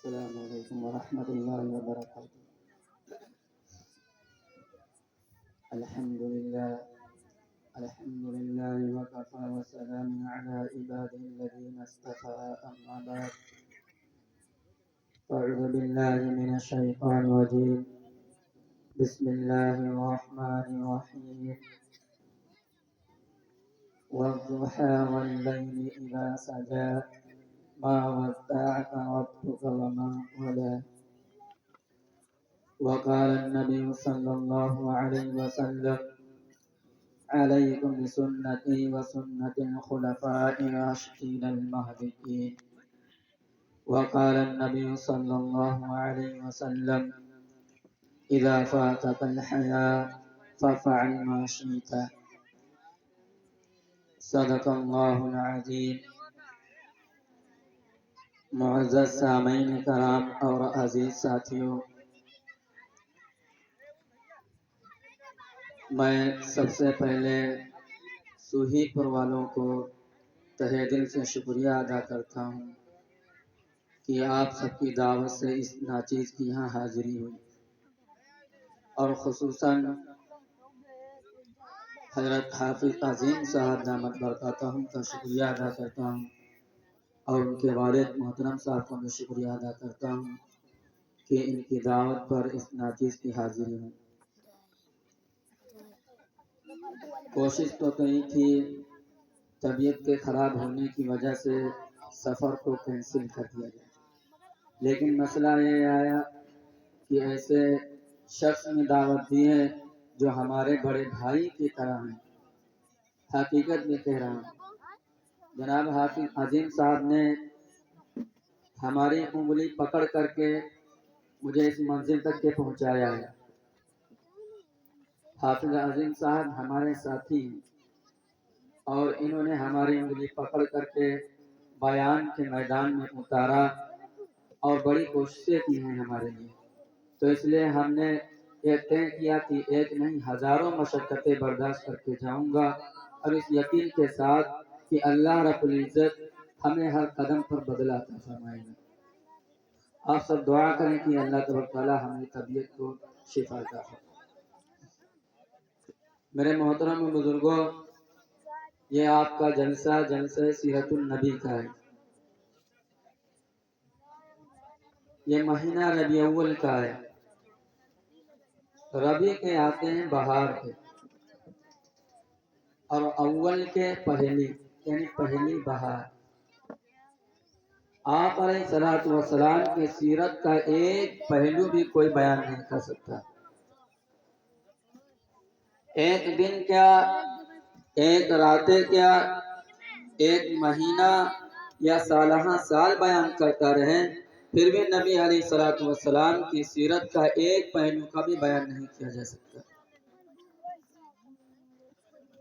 السلام علیکم ورحمۃ اللہ وبرکاتہ۔ الحمد للہ وکفى وسلام علی عباده الذین اصطفى، اما بعد اعوذ باللہ من الشیطان الرجیم، بسم اللہ الرحمن الرحیم، والضحى واللیل اذا سجى ما ودعك ربك وما قلى، وقال النبي صلى الله عليه وسلم: عليكم بسنتي وسنة الخلفاء الراشدين المهديين. وقال النبي صلى الله عليه وسلم: إذا فاتك الحياة فافعل ما شئت. صدق الله العظيم۔ معزز سامعین کرام اور عزیز ساتھیوں، میں سب سے پہلے سوہی پور والوں کو تہہ دل سے شکریہ ادا کرتا ہوں کہ آپ سب کی دعوت سے اس ناچیز کی یہاں حاضری ہوئی، اور خصوصاً حضرت حافظ عظیم صاحب دامت برکاتہم کا شکریہ ادا کرتا ہوں، اور ان کے والد محترم صاحب کو میں شکریہ ادا کرتا ہوں کہ ان کی دعوت پر اس ناچیز کی حاضری ہوں۔ کوشش تو کئی تھی، طبیعت کے خراب ہونے کی وجہ سے سفر کو کینسل کر دیا گیا، لیکن مسئلہ یہ آیا کہ ایسے شخص نے دعوت دی ہے جو ہمارے بڑے بھائی کی طرح ہیں۔ حقیقت میں کہہ رہا ہوں، جناب حافظ عظیم صاحب نے ہماری انگلی پکڑ کر کے مجھے اس منزل تک کے پہنچایا ہے۔ حافظ عظیم صاحب ہمارے ساتھی ہیں، اور انہوں نے ہماری انگلی پکڑ کر کے بیان کے میدان میں اتارا، اور بڑی کوششیں کی ہیں ہمارے لیے۔ تو اس لیے ہم نے یہ طے کیا کہ ایک نہیں ہزاروں مشقتیں برداشت کر کے جاؤں گا، اور اس یقین کے ساتھ کہ اللہ رب العزت ہمیں ہر قدم پر بدلہ عطا فرمائے گا۔ آپ سب دعا کریں کہ اللہ تبارک تعالیٰ ہماری طبیعت کو شفا عطا فرمائے۔ میرے محترم بزرگوں، یہ آپ کا جلسہ سیرت النبی کا ہے۔ یہ مہینہ ربیع اول کا ہے۔ ربیع کے آتے ہیں بہار کے، اور اول کے پہلی، یعنی پہلی بہار۔ آپ علیہ الصلوۃ والسلام کی سیرت کا ایک پہلو بھی کوئی بیان نہیں کر سکتا۔ ایک دن کیا، ایک راتیں کیا، ایک مہینہ یا سالہ سال بیان کرتا رہے، پھر بھی نبی علیہ الصلوۃ والسلام کی سیرت کا ایک پہلو کا بھی بیان نہیں کیا جا سکتا۔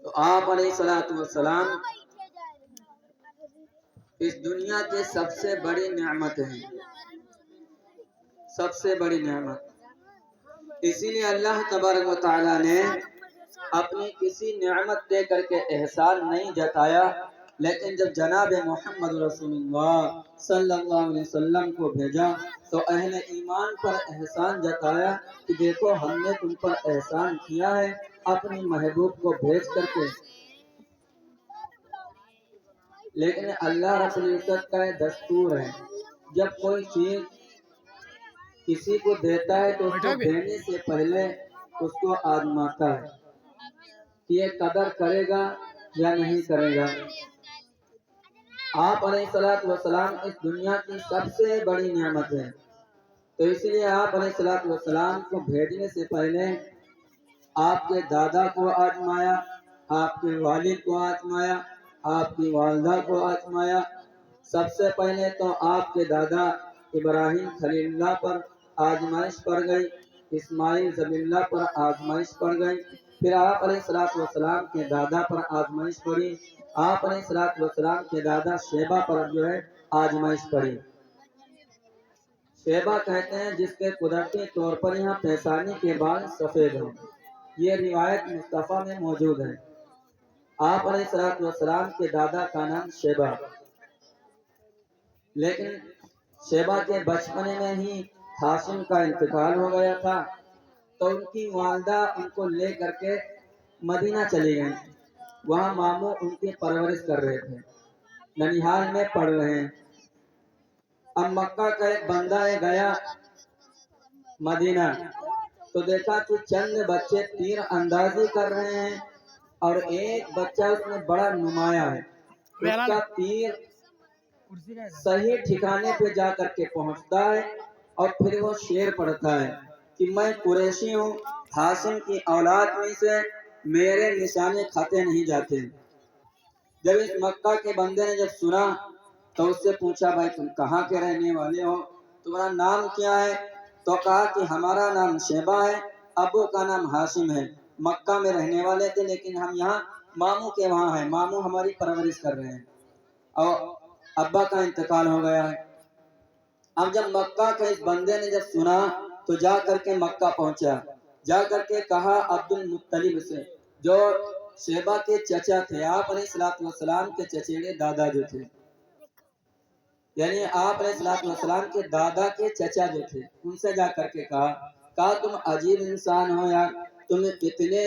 تو آپ علیہ الصلوۃ والسلام اس دنیا کی سب سے بڑی نعمت ہیں، سب سے بڑی نعمت۔ اسی لیے اللہ تبارک و تعالیٰ نے اپنی کسی نعمت دے کر کے احسان نہیں جتایا، لیکن جب جناب محمد رسول اللہ صلی اللہ علیہ وسلم کو بھیجا تو اہل ایمان پر احسان جتایا کہ دیکھو ہم نے تم پر احسان کیا ہے اپنی محبوب کو بھیج کر کے۔ لیکن اللہ رب العزت کا یہ دستور ہے، جب کوئی چیز کسی کو دیتا ہے تو اس کو دینے سے پہلے اس کو آزماتا ہے کہ یہ قدر کرے گا یا نہیں کرے گا۔ آپ علیہ الصلوۃ والسلام اس دنیا کی سب سے بڑی نعمت ہے، تو اس لیے آپ علیہ الصلوۃ والسلام کو بھیجنے سے پہلے آپ کے دادا کو آزمایا، آپ کے والد کو آزمایا، آپ کی والدہ کو آزمایا۔ سب سے پہلے تو آپ کے دادا ابراہیم خلیل اللہ پر آزمائش پڑ گئی، اسماعیل ذبیح اللہ پر آزمائش پڑ گئی، پھر آپ علیہ الصلوۃ والسلام کے دادا پر آزمائش پڑی، آپ علیہ الصلوۃ والسلام کے دادا شیبہ پر جو ہے آزمائش پڑی۔ شیبہ کہتے ہیں جس کے قدرتی طور پر یہاں پیشانی کے بال سفید ہوں، یہ روایت مصطفیٰ میں موجود ہے۔ آپ علیہ الصلوۃ والسلام کے دادا کا نام شیبہ، لیکن शेबा के बचपने में ही हाशिम का इंतकाल हो गया था, तो उनकी वालदा उनको ले करके मदीना चली गई। वहाँ मामू उनकी परवरिश कर रहे थे, ननिहाल में पढ़ रहे हैं। अब मक्का का एक बंदा है गया मदीना, तो देखा कि चंद बच्चे तीर अंदाजी कर रहे हैं और एक बच्चा उसमें बड़ा नुमाया है, उसका तीर सही ठिकाने पे जा करके पहुंचता है और फिर वो शेर पढ़ता है कि मैं कुरैशी हूँ, हाशिम की औलाद में से मेरे निशाने खाते नहीं जाते। जब इस मक्का के बंदे ने जब सुना तो उससे पूछा, भाई तुम कहाँ के रहने वाले हो, तुम्हारा नाम क्या है? तो कहा कि हमारा नाम शेबा है, अबू का नाम हाशिम है, मक्का में रहने वाले थे लेकिन हम यहाँ मामू के वहाँ हैं, मामू हमारी परवरिश कर रहे हैं और अब्बा का इंतकाल हो गया है। अब जब मक्का के इस बंदे ने जब सुना तो जा करके मक्का पहुंचा, जा करके कहा अब्दुल मुत्तलिब से, जो शेबा के चचा थे, आप अलैहिस्सलातु वस्सलाम के चचेरे दादा जो थे, यानी आप अलैहिस्सलातु वस्सलाम के दादा के चचा जो थे, उनसे जा करके कहा तुम अजीब इंसान हो यार, तुम इतने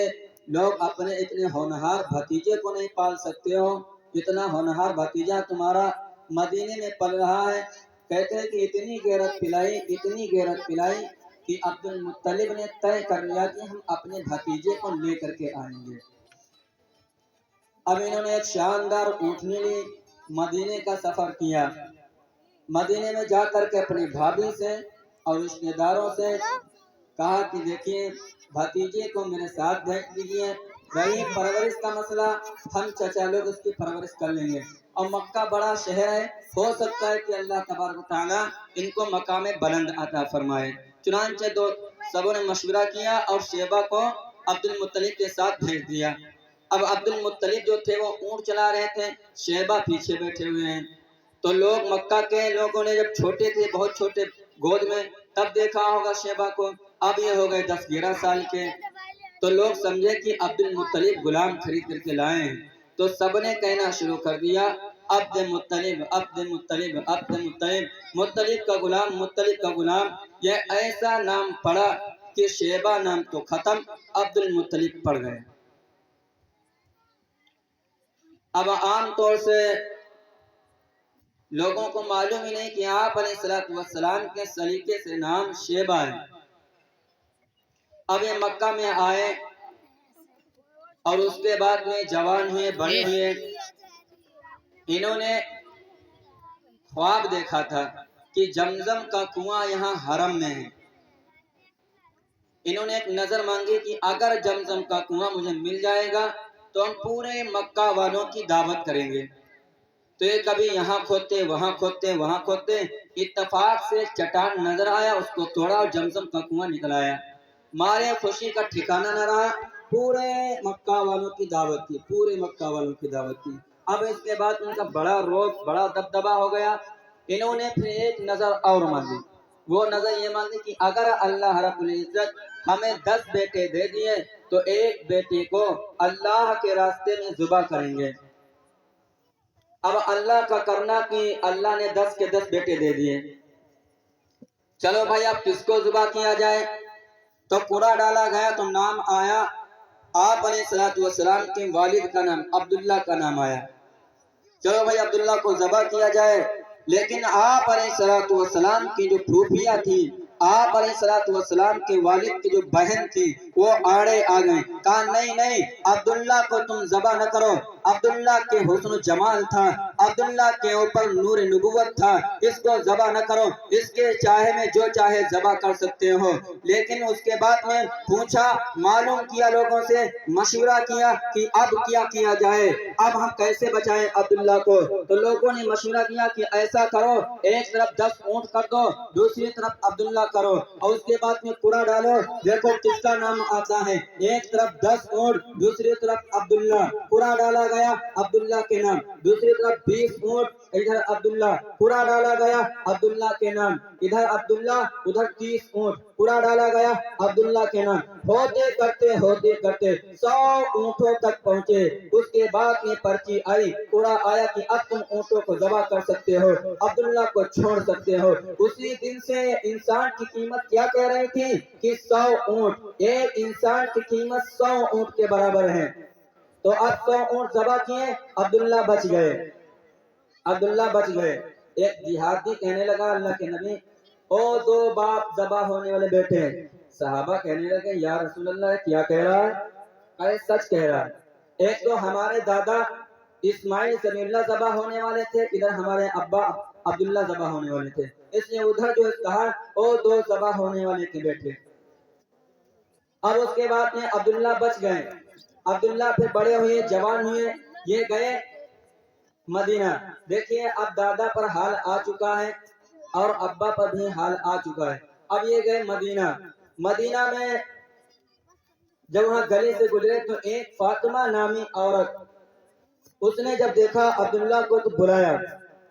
लोग अपने इतने होनहार भतीजे को नहीं पाल सकते हो, इतना होनहार भतीजा तुम्हारा मदीने में पल रहा है। कहते हैं कि इतनी गैरत पिलाई कि अब्दुल मुत्तलिब ने तय कर लिया कि हम अपने भतीजे को लेकर के आएंगे। अब इन्होंने एक शानदार ऊँटनी ली, मदीने का सफर किया। मदीने में जाकर के अपनी भाभी से और रिश्तेदारों से कहा कि देखिए भतीजे को मेरे साथ भेज दीजिए, रही परवरिश का मसला हम चचा लोग उसकी परवरिश कर लेंगे, और मक्का बड़ा शहर है, हो सकता है कि अल्लाह तबारक व तआला इनको मकाम बुलंद अता फरमाए। चुनांचे दो सबों ने मशवरा किया और शेबा को अब्दुल मुत्तलिब के साथ भेज दिया। अब अब्दुल मुत्तलिब जो थे वो ऊँट चला रहे थे, शेबा पीछे बैठे हुए हैं। तो लोग मक्का के लोगों ने जब छोटे थे, बहुत छोटे गोद में, तब देखा होगा शेबा को, अब ये हो गए 10-11 साल के, तो लोग समझे कि अब्दुल मुत्तलिब गुलाम खरीद करके लाए हैं, तो सबने कहना शुरू कर दिया अब्दुल मुत्तलिब अब्दुल मुत्तलिब अब्दुल मुत्तलिब, मुत्तलिब का गुलाम। ये ऐसा नाम पड़ा कि शेबा नाम तो खत्म, अब्दुल मुत्तलिब पड़ गए। अब आम तौर से लोगों को मालूम ही नहीं कि आप अलैहिस्सलातु वस्सलाम के सलीके से नाम शेबा है। अब ये मक्का में आए और उसके बाद में जवान हुए, बड़े हुए, इन्होंने ख्वाब देखा था कि जमजम का कुआं यहाँ हरम में है। इन्होंने एक नजर मांगी कि अगर जमजम का कुआं मुझे मिल जाएगा तो हम पूरे मक्का वालों की दावत करेंगे। तो ये कभी यहाँ खोदते, वहां खोदते, इत्तफाक से चट्टान नजर आया, उसको तोड़ा और जमजम का कुआं निकल आया। मारे खुशी का ठिकाना न रहा, पूरे मक्का वालों की दावत की। अब इसके बाद उनका बड़ा रोब, बड़ा दबदबा हो गया। इन्होंने फिर एक नजर और मांगी, वो नजर ये मांगी कि अगर अल्लाह रब्बुल इज्जत हमें 10 बेटे दे दिए तो एक बेटे को अल्लाह के रास्ते में जुबा करेंगे। अब अल्लाह का करना कि अल्लाह ने 10 के 10 बेटे दे दिए। चलो भाई अब किसको जुबा किया जाए, तो पूरा डाला गया तो नाम आया आप अलैहिस्सलातु वस्सलाम के वालिद का नाम अब्दुल्ला का नाम आया। चलो भाई अब्दुल्ला को ज़बह किया जाए, लेकिन आप अलैहिस्सलातु वस्सलाम की जो फूफिया थी, आप अलैहिस्सलातु वस्सलाम के वालिद की जो बहन थी, वो आड़े आ गए। कहा नहीं अब्दुल्ला को तुम ज़बह न करो, अब्दुल्ला के हुस्न जमाल था, अब्दुल्ला के ऊपर नूर नबुव्वत था, इसको ज़बह न करो, इसके चाहे में जो चाहे ज़बह कर सकते हो। लेकिन उसके बाद में पूछा, मालूम किया, लोगों से मशवरा किया कि अब क्या किया जाए, अब हम कैसे बचाएं अब्दुल्ला को। तो लोगों ने मशवरा किया कि ऐसा करो, एक तरफ 10 ऊंट कर दो, दूसरी तरफ अब्दुल्ला करो, और उसके बाद में कूड़ा डालो, देखो किसका नाम आता है। एक तरफ 10 ऊंट, दूसरी तरफ अब्दुल्ला, कूड़ा डाला गया अब्दुल्ला के नाम, दूसरी तरफ 20 ऊंट, इधर अब्दुल्ला, पूरा डाला गया अब्दुल्ला के नाम, इधर अब्दुल्ला, उधर 30 ऊंट, पूरा डाला गया अब्दुल्ला के नाम। होते करते 100 ऊंटों तक पहुंचे। उसके बाद में पर्ची आई, पूरा आया कि अब तुम ऊंटों को ज़बह कर सकते हो, अब्दुल्ला को छोड़ सकते हो। उसी दिन से इंसान की कीमत क्या कह रही थी कि 100 ऊंट, एक इंसान की कीमत 100 ऊंट के बराबर है। तो अब 100 ऊंट ज़बह किए, अब्दुल्ला बच गए, अब्दुल्ला बच गए। एक जिहादी कहने लगा अल्लाह के नबी, ओ 2 बाप ज़बह होने वाले बेटे हैं। सहाबा कहने लगे या रसूल अल्लाह क्या कह रहा है? अरे सच कह रहा है। एक तो हमारे दादा इस्माइल समीउल्लाह ज़बह होने वाले थे, इधर हमारे अब्बा अब्दुल्ला ज़बह होने वाले थे, इसलिए उधर जो कहा ओ 2 ज़बह होने वाले के बेटे। अब उसके बाद में अब्दुल्ला बच गए। अब्दुल्ला फिर बड़े हुए, जवान हुए, ये गए मदीना। देखिए अब दादा पर हाल आ चुका है और अब्बा पर भी हाल आ चुका है। अब ये गए मदीना। मदीना में जब वहां गली से गुजरे तो एक फातिमा नामी औरत, उसने जब देखा अब्दुल्ला को तो बुलाया,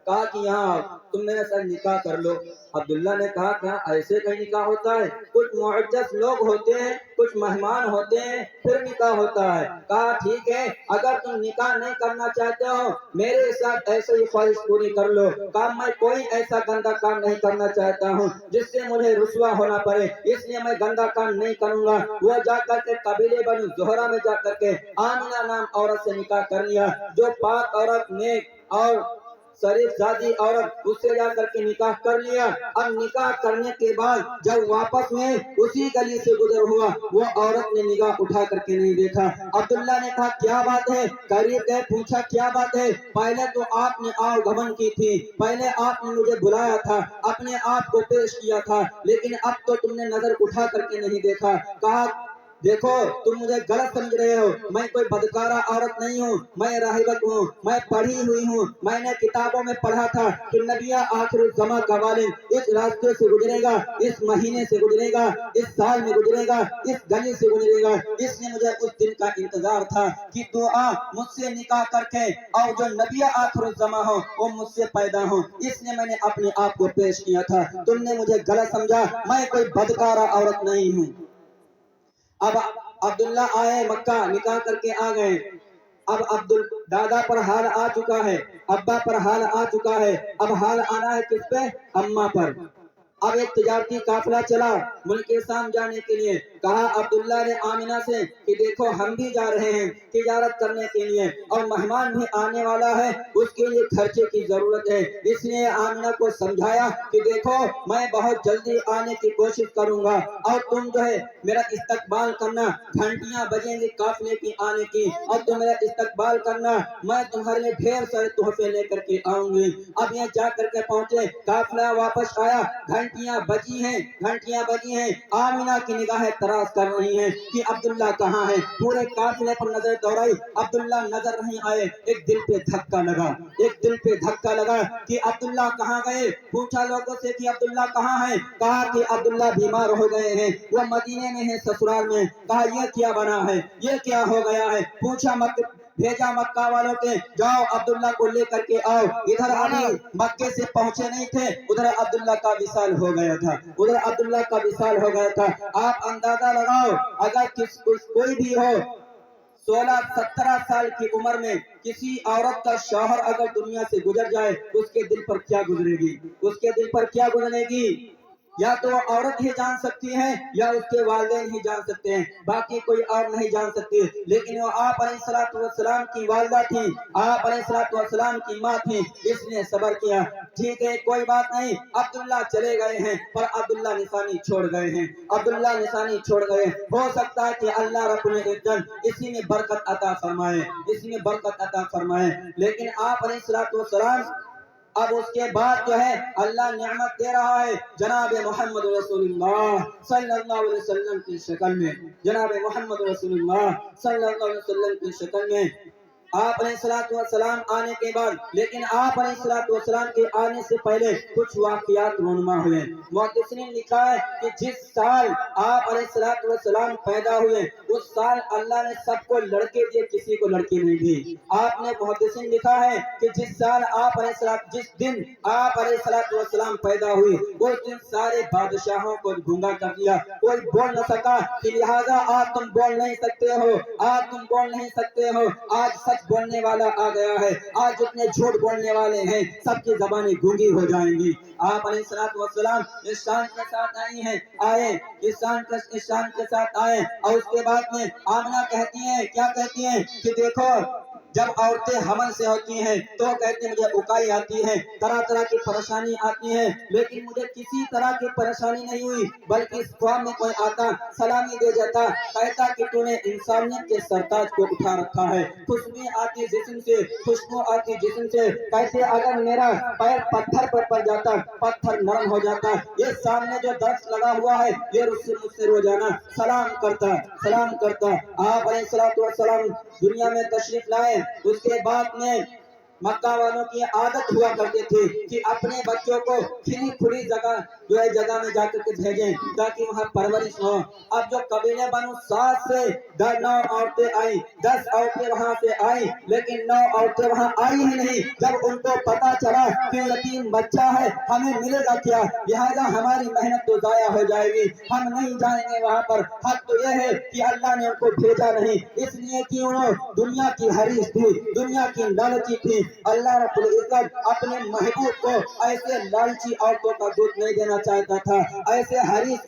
कहा कि यहाँ तुम मेरे साथ निकाह कर लो। अब्दुल्ला ने कहा क्या ऐसे कहीं निकाह होता है? कुछ मुअज्जज़ लोग होते हैं, कुछ मेहमान होते हैं, फिर निकाह होता है। कहा ठीक है, अगर तुम निकाह नहीं करना चाहते हो मेरे साथ ऐसे ही ख्वाहिश पूरी कर लो। कहा मैं कोई ऐसा गंदा काम नहीं करना चाहता हूँ जिससे मुझे रुसवा होना पड़े, इसलिए मैं गंदा काम नहीं करूंगा। वो जाकर के कबीले बनी ज़ोहरा में जाकर के आमिना नाम औरत से निकाह कर लिया, जो पाक औरत, नेक और शरीफ जादी औरत, उससे जाकर के निकाह कर लिया। अब निकाह करने के बाद जब वापस में उसी गली से गुजर हुआ, वो औरत ने निगाह उठा करके नहीं देखा। अब्दुल्ला ने कहा क्या बात है? करीब गए, पूछा क्या बात है? पहले तो आपने आओ गमन की थी, पहले आपने मुझे बुलाया था, अपने आप को पेश किया था, लेकिन अब तो तुमने नजर उठा करके नहीं देखा। कहा देखो तुम मुझे गलत समझ रहे हो, मैं कोई बदकारा औरत नहीं हूँ, मैं राहिबत हूँ, मैं पढ़ी हुई हूँ। मैंने किताबों में पढ़ा था कि नबिया आखिर ज़मा का वालिद इस रास्ते से गुजरेगा, इस महीने से गुजरेगा, इस साल में गुजरेगा, इस गली से गुजरेगा। इसलिए मुझे उस दिन का इंतजार था कि तू आ मुझसे निकाह करके और जो नबिया आखिर ज़मा हो वो मुझसे पैदा हो, इसलिए मैंने अपने आप को पेश किया था। तुमने मुझे गलत समझा, मैं कोई बदकारा औरत नहीं हूँ। अब अब्दुल्ला आए मक्का, निकाह करके आ गए। अब अब्दुल दादा पर हाल आ चुका है, अब्बा पर हाल आ चुका है, अब हाल आना है किस पे? अम्मा पर। अब एक तिजारती काफिला चला मुल्क शाम जाने के लिए। कहा अब्दुल्ला ने आमिना से कि देखो हम भी जा रहे हैं तिजारत करने के लिए और मेहमान भी आने वाला है, उसके लिए खर्चे की जरूरत है। इसलिए आमिना को समझाया कि देखो मैं बहुत जल्दी आने की कोशिश करूंगा और तुम जो है मेरा इस्तकबाल करना, घंटियां बजेंगी काफिले की आने की और तुम मेरा इस्तकबाल करना, मैं तुम्हारे लिए ढेर सारे तोहफे लेकर के आऊंगी। अब यहाँ जा करके पहुंचे, काफिला वापस आया, घंटियां बजी हैं, घंटियां बजी हैं। आमिना की निगाहें तराश कर रही हैं कि अब्दुल्ला कहाँ है। पूरे काफिले पर नजर दौड़ाई, अब्दुल्ला नजर नहीं आए। एक दिल पे धक्का लगा, एक दिल पे धक्का लगा कि अब्दुल्ला कहाँ गए। पूछा लोगों से कि अब्दुल्ला कहाँ है? कहा कि अब्दुल्ला बीमार हो गए हैं, वो मदीने में है, ससुराल में। कहा ये क्या बना है, ये क्या हो गया है? पूछा भेजा मक्का वालों के, जाओ अब्दुल्ला को लेकर के आओ। इधर अभी मक्के से पहुंचे नहीं थे, उधर अब्दुल्ला का विसाल हो गया था, उधर अब्दुल्ला का विसाल हो गया था। आप अंदाजा लगाओ, अगर कोई भी हो 16-17 साल की उम्र में किसी औरत का शौहर अगर दुनिया से गुजर जाए, उसके दिल पर क्या गुजरेगी, उसके दिल पर क्या गुजरेगी? या तो वो औरत ही जान सकती है या उसके वालिदैन ही जान सकते हैं, बाकी कोई और नहीं जान सकती। लेकिन वो आप अलैहिस्सलाम की वालिदा थी, आप अलैहिस्सलाम की माँ थी, इसने सब्र किया। ठीक है कोई बात नहीं, अब्दुल्ला चले गए हैं पर अब्दुल्ला निशानी छोड़ गए हैं, अब्दुल्ला निशानी छोड़ गए। हो सकता है कि अल्लाह रब्बुल इज्जत इसी में बरकत अता फरमाए, इसी में बरकत अता फरमाए। लेकिन आप अलैहिस्सलाम अब उसके बाद जो है अल्लाह नेमत दे रहा है जनाब मोहम्मद रसूलुल्लाह सल्लल्लाहु अलैहि वसल्लम की शक्ल में, जनाब मोहम्मद रसूलुल्लाह सल्लल्लाहु अलैहि वसल्लम की शक्ल में। आप अलैहिस्सलाम आने के बाद, लेकिन आप अलैहिस्सलाम के आने से पहले कुछ वाक़ियात रूनुमा हुए। मुहद्दिसीन ने लिखा है कि जिस साल आप अलैहिस्सलाम पैदा हुए उस साल अल्लाह ने सबको लड़के दिए, किसी को लड़की नहीं दी। आपने मुहद्दिसीन ने लिखा है कि जिस दिन आप अलैहिस्सलाम पैदा हुए उस दिन सारे बादशाहों को गूंगा कर दिया, कोई बोल न सका, कि लिहाजा आज तुम बोल नहीं सकते हो, आज तुम बोल नहीं सकते हो। आज सच बोलने वाला आ गया है, आज जितने झूठ बोलने वाले हैं सबकी ज़बानें गूंगी हो जाएंगी। आप अलैहिस्सलाम इस शान के साथ इस शान के साथ आए। और उसके बाद में आमना कहती हैं, क्या कहती हैं कि देखो जब औरतें हमल से होती हैं तो कहते हैं मुझे उकाई आती है, तरह तरह की परेशानी आती है, लेकिन मुझे किसी तरह की परेशानी नहीं हुई, बल्कि इस ख्वाब में कोई आता सलामी दे जाता, कहता कि तूने इंसानियत के सरताज को उठा रखा है। खुशबू आती जिस्म से, कहते अगर मेरा पैर पत्थर पर पड़ जाता, पत्थर नरम हो जाता, ये सामने जो दर्द लगा हुआ है ये मुझसे रोजाना सलाम करता। आप अलैहिस्सलाम दुनिया में तशरीफ लाए, उसके बाद में मक्का वालों की आदत हुआ करते थे कि अपने बच्चों को खिली खुली जगह में जाकर के भेजें ताकि वहाँ परवरिश हो। अब जो कबीले बनु साद से 9 औरतें आई, 10 औरतें वहाँ से आई, लेकिन 9 औरतें वहाँ आई ही नहीं। जब उनको पता चला कि यतीम बच्चा है, हमें मिलेगा क्या, लिहाजा हमारी मेहनत तो जाया हो जाएगी, हम नहीं जाएंगे वहाँ पर। हक तो यह है कि अल्लाह ने उनको भेजा नहीं, इसलिए कि उन्होंने दुनिया की हरीस थी, दुनिया की लालची थी। अल्लाह रब्बुल इज्जत अपने महबूब को ऐसे लालची औरतों का दूध नहीं देना चाहता था, ऐसे हरीस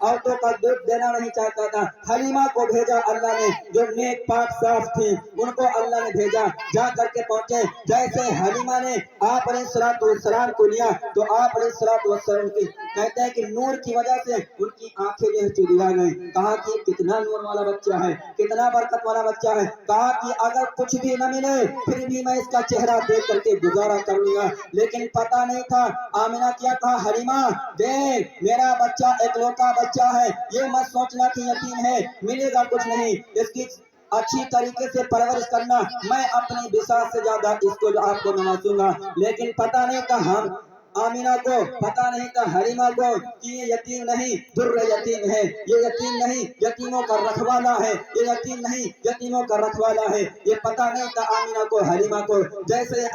औरतों का दूध देना नहीं चाहता था। हलीमा को भेजा अल्लाह ने, जो नेक पाक साफ थी, उनको अल्लाह ने भेजा। जा करके पहुंचे, जैसे हलीमा ने आप अलैहिस्सलाम को लिया तो आप अलैहिस्सलाम की कहते हैं कि नूर की वजह से उनकी आंखें जो चुदिया गई। कहा कि कितना नूर वाला बच्चा है, कितना बरकत वाला बच्चा है। कहा कि अगर कुछ भी न मिले फिर भी मैं इसका चेहरा देख करके गुजारा कर लूंगा। लेकिन पता नहीं था, आमिना क्या कहा, हलीमा देख मेरा बच्चा एकलौता बच्चा है, ये मत सोचना कि यतीम है, मिलेगा कुछ नहीं, इसकी अच्छी तरीके से परवरिश करना, मैं अपनी बिसात से ज्यादा इसको आपको नवाजूंगा। लेकिन पता नहीं था हम आमिना को, पता नहीं था हलीमा को कि ये यतीम नहीं दुर्र यतीम है, ये यतीम नहीं यतीमों का रखवाला है, ये यतीम नहीं यतीमों का रखवाला है। ये पता नहीं था आमिना को, हलीमा को। जैसे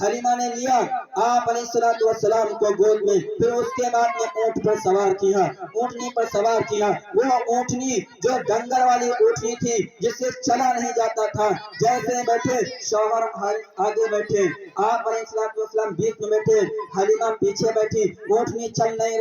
हलीमा ने लिया आप अलैहिस्सलाम को गोद में, फिर उसके बाद में ऊंट पर सवार किया, ऊंटनी पर सवार किया। वो ऊंटनी जो डंगर वाली ऊंटनी थी जिससे चला नहीं जाता था, जैसे बैठे शौहर आगे बैठे, आप अलैहिस्सलाम बीच में बैठे, हलीमा पीछे बैठी, ऊंटनी चल नहीं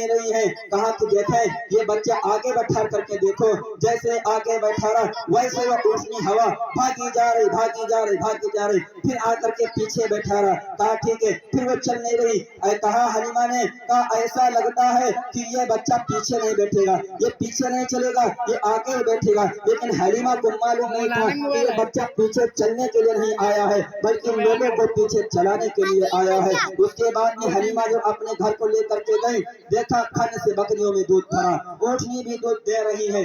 रही है। कहा कि देखें ये बच्चा आगे बैठा करके देखो, जैसे आगे बैठा रहा वैसे वो ऊंटनी हवा भागी जा रही, फिर आकर के पीछे बैठा रहा। कहा ठीक है, फिर वो चल नहीं रही। कहा हलीमा ने, कहा ऐसा लगता है कि ये बच्चा पीछे नहीं बैठेगा, ये पीछे नहीं चलेगा, ये आगे बैठेगा। लेकिन हलीमा को मालूम नहीं था कि ये बच्चा पीछे चलने के लिए नहीं आया है, बल्कि लोगों को पीछे चलाने के लिए आया है। उसके बाद में हलीमा जो अपने घर को लेकर के गई, देखा खन से बकरियों में दूध भरा, ऊंटनी भी दूध दे रही है,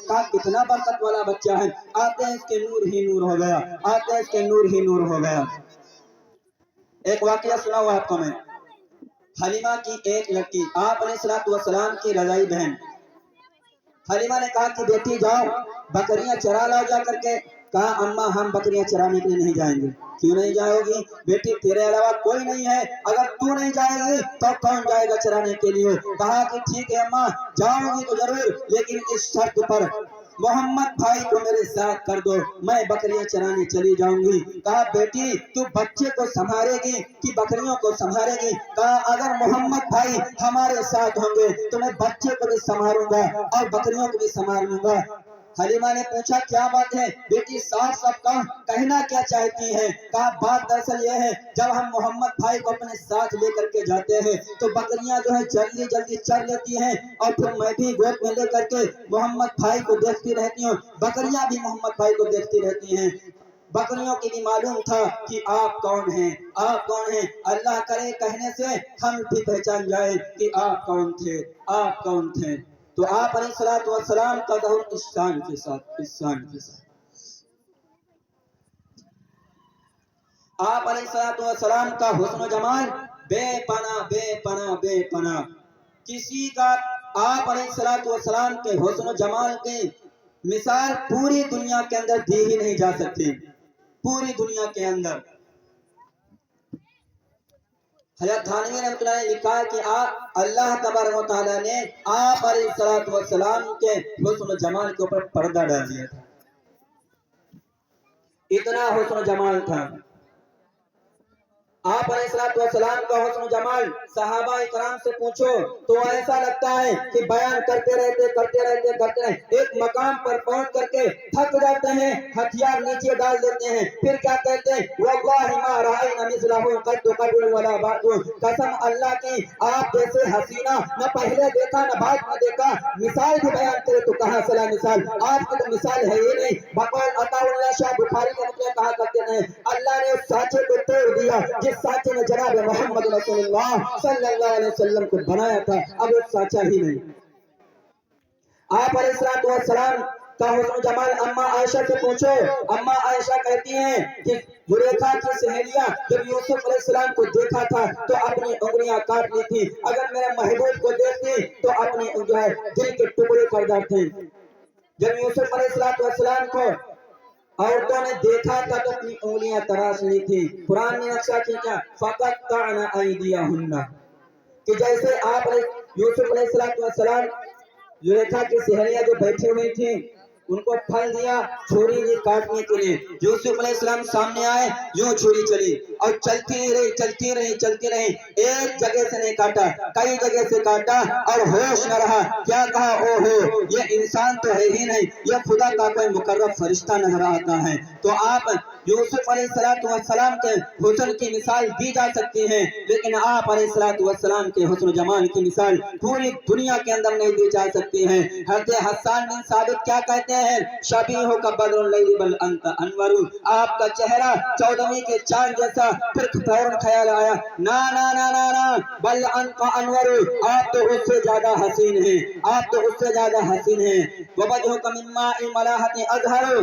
कहा कितना बरकत वाला बच्चा है। आते हैं इसके नूर ही नूर हो गया। एक वाकया सुना हुआ आपको मैं, हलीमा की एक लड़की आप अलैहिस्सलाम की रजाई बहन, हलीमा ने कहा कि बेटी जाओ बकरियां चरा लाओ जा करके। कहा अम्मा हम बकरियां चराने के लिए नहीं जाएंगे। क्यों नहीं जाओगी बेटी, तेरे अलावा कोई नहीं है, अगर तू नहीं जाएगी तो कौन जाएगा चराने के लिए। कहा कि ठीक है अम्मा जाऊंगी तो जरूर, लेकिन इस शर्त पर मोहम्मद भाई को मेरे साथ कर दो, मैं बकरियां चराने चली जाऊंगी। कहा बेटी तू बच्चे को संभालेगी कि बकरियों को संभालेगी। कहा अगर मोहम्मद भाई हमारे साथ होंगे तो मैं बच्चे को भी संभालूंगा और बकरियों को भी संभाल लूंगा। हलीमा ने पूछा क्या बात है बेटी, साफ साफ कहना क्या चाहती है। कहा बात दरअसल ये है, जब हम मोहम्मद भाई को अपने साथ लेकर के जाते हैं तो बकरियां जो है जल्दी जल्दी चर लेती हैं, और फिर मैं भी गोद में लेकर के मोहम्मद भाई को देखती रहती हूँ, बकरियां भी मोहम्मद भाई को देखती रहती हैं। बकरियों की भी मालूम था कि आप कौन हैं। अल्लाह करे कहने से हम भी पहचान जाए कि आप कौन थे। تو آپ علیہ الصلوۃ والسلام کا ظہور اس شان کے ساتھ آپ علیہ الصلوۃ والسلام کا حسن و جمال بے پناہ کسی کا آپ علیہ الصلوۃ والسلام کے حسن و جمال کی مثال پوری دنیا کے اندر دی ہی نہیں جا سکتی، پوری دنیا کے اندر۔ حضرت تھانوی رحمۃ اللہ نے لکھا ہے کہ اللہ تبارک و تعالیٰ نے آپ علیہ الصلوۃ والسلام کے حسن و جمال کے اوپر پردہ ڈال دیا تھا، اتنا حسن و جمال تھا۔ آپ علیہ الصلوۃ والسلام کا حسن و جمال صحابہ کرام سے پوچھو تو ایسا لگتا ہے کہ بیان کرتے رہتے ایک مقام پر پہنچ کر کے تھک جاتے ہیں، ہتھیار نیچے ڈال دیتے ہیں، پھر کیا کہتے ہیں واللہ ما رأینا مثلہ قط قبل ولا بعد، قسم اللہ کی آپ جیسے حسینہ نہ پہلے دیکھا نہ بعد میں دیکھا، مثال بھی بیان کرے تو کہاں سلا مثال، آپ کی تو مثال ہے ہی نہیں۔ بقول عطا اللہ شاہ بخاری کے مطلب کہا کرتے ہیں اللہ نے اس سانچے کو توڑ دیا جس سانچے نے جناب محمد رسول اللہ صلی اللہ علیہ وسلم کو بنایا تھا، اب وہ سانچا ہی نہیں۔ آپ علیہ الصلوۃ والسلام کا حسن و جمال اما عائشہ سے پوچھو، اما عائشہ کہتی ہیں کہ زلیخا کی سہیلیاں جب یوسف علیہ السلام کو دیکھا تھا تو اپنی انگلیاں کاٹ لی تھی، اگر میرے محبوب کو دیکھتی تو اپنی دل کے ٹکڑے کر ڈالتی۔ جب یوسف علیہ السلام کو عورتوں نے دیکھا تھا تو اپنی انگلیاں تراش لی تھی۔ قرآن نے نقشہ کیا فَقَطَّعْنَ أَيْدِيَهُنَّ، کہ جیسے آپ یوسف علیہ السلام زلیخا کی سہیلیاں جو بیٹھی ہوئی تھی ان کو پھل دیا چھری دی کاٹنے کے لیے، یوسف علیہ السلام سامنے آئے، یوں چھری چلی اور چلتی رہی، ایک جگہ سے نہیں کاٹا، کئی جگہ سے کاٹا اور ہوش نہ رہا، کیا کہا او ہو یہ انسان تو ہے ہی نہیں، یہ خدا کا کوئی مقرب فرشتہ نظر آتا ہے۔ تو آپ یوسف علیہ السلام کے حسن کی مثال دی جا سکتی ہے، لیکن آپ علیہ السلام کے حسن و جمال کی مثال پوری دنیا کے اندر نہیں دی جا سکتی ہے۔ حضرت حسان بن ثابت کیا کہتے ہیں شبیہ کا بدر اللیل بل انت انور، آپ کا چہرہ 14ویں کے چاند جیسا، پھر فوراً خیال آیا نا بل انت انور، آپ تو اس سے زیادہ حسین ہیں، آپ تو اس سے زیادہ حسین ہیں۔ ووجہک من ماء الملاحۃ اظہر،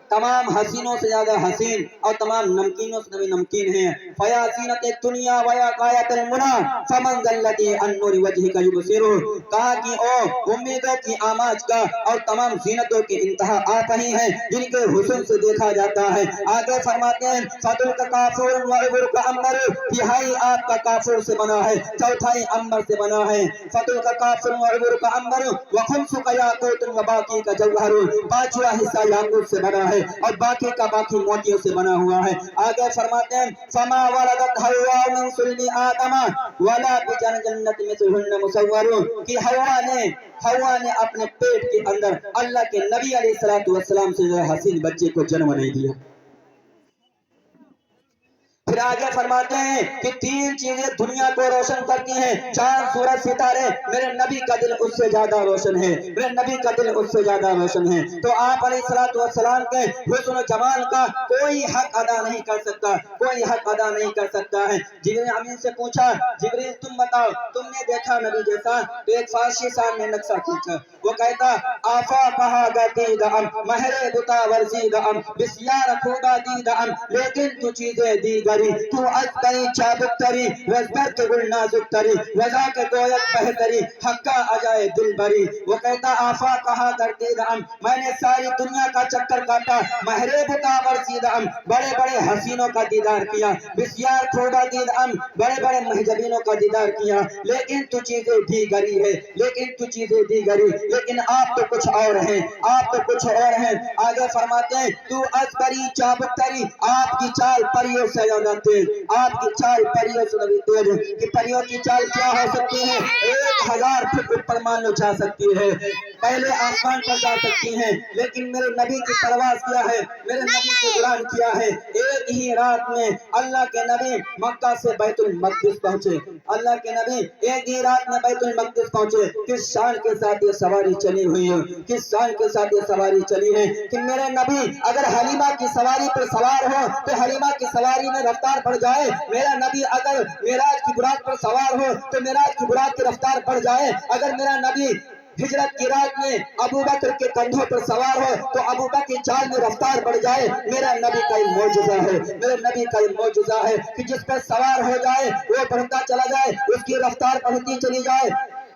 تمام حسینوں سے زیادہ حسین اور تمام نمکینوں سے بھی نمکین ہیں۔ فیا زینت الدنیا ویا غایۃ المنی فمن ذا الذی عن نور وجہک یبصر، کہا کہ او امیدوں کی آماج کا اور تمام زینتوں کی انتہا آپ ہی ہیں جن کے حسن سے دیکھا جاتا ہے۔ آگے فرماتے ہیں فضل کا کافور و عبر کا امبر، تہائی آپ کا کافور سے بنا ہے، چوتھائی امبر سے بنا ہے۔ فضل کا کافور و عبر کا امبر وخمس کا یاقوت و باقی کا جوہر، پانچواں حصہ یاقوت سے بنا ہے اور باقی کا باقی موتیوں سے بنا ہوا ہے۔ آگے فرماتے ہیں فما ولدت حوا من صلب آدم ولا بجن جنت مثلہن مصور، کہ حوا نے اپنے پیٹ کے اندر اللہ کے نبی علیہ السلام سے جو حسین بچے کو جنم نہیں دیا۔ پھر آگے فرماتے ہیں کہ تین چیزیں دنیا کو روشن کرتی ہیں، چاند سورج ستارے، میرے نبی کا دل اس سے زیادہ روشن ہے، میرے نبی کا دل اس سے زیادہ روشن ہے۔ تو آپ علیہ السلام کے حسن و جمال کا کوئی حق ادا نہیں کر سکتا، کوئی حق ادا نہیں کر سکتا ہے۔ جبریل امین سے پوچھا جبریل تم بتاؤ تم نے دیکھا نبی جیسا؟ تو ایک فارسی صاحب نے نقشہ کھینچا، وہ کہتا آفا کہا گتی دم مہر بتا ورزی دم بسیار خوبا دی دم، لیکن تو چیزیں دی گری تو ازتری چابک تری وزبر کے گل نازک تری وزا کے گویت بہتری حقا اجائے دل بری۔ وہ کہتا آفا کہا کرتی دم میں نے ساری دنیا کا چکر کاٹا، مہرے بتا ورزی دم بڑے بڑے حسینوں کا دیدار کیا، بسیار خوبا دی دم بڑے بڑے محجبینوں کا دیدار کیا، لیکن تو چیزیں دی گری ہے، لیکن تو چیزیں دی گری، لیکن آپ تو کچھ اور ہیں، آپ تو کچھ اور ہیں۔ آگے فرماتے ہیں تو ازبری چابک تری، آپ کی چال پریوں سے زیادہ تیز، آپ کی چال پریوں سے بھی تیز ہے، کہ پریوں کی چال کیا ہو سکتی ہے 1000 فٹ اوپر مان اچھا سکتی ہے، پہلے آسمان پر جا سکتی ہیں، لیکن میرے نبی کی پرواز کیا ہے، میرے نبی کی اڑان کیا ہے، ایک ہی رات میں اللہ کے نبی مکہ سے بیت المقدس پہنچے، اللہ کے نبی ایک ہی رات میں بیت المقدس پہنچے۔ کس شان کے ساتھ یہ سواری چلی ہوئی ہے، کس شان کے ساتھ یہ سواری چلی ہے کہ میرے نبی اگر حلیمہ کی سواری پر سوار ہو تو حلیمہ کی سواری میں رفتار بڑھ جائے، میرا نبی اگر معراج کی براق پر سوار ہو تو معراج کی براق کی رفتار بڑھ جائے، اگر میرا نبی हिजरत की रात में अबू बकर के कंधों पर सवार हो तो अबू बकर की चाल में रफ्तार बढ़ जाए। मेरा नबी का ये मौजूदा है, मेरे नबी का ये मौजूदा है कि जिस पर सवार हो जाए वो बढ़ता चला जाए, उसकी रफ्तार बढ़ती चली जाए।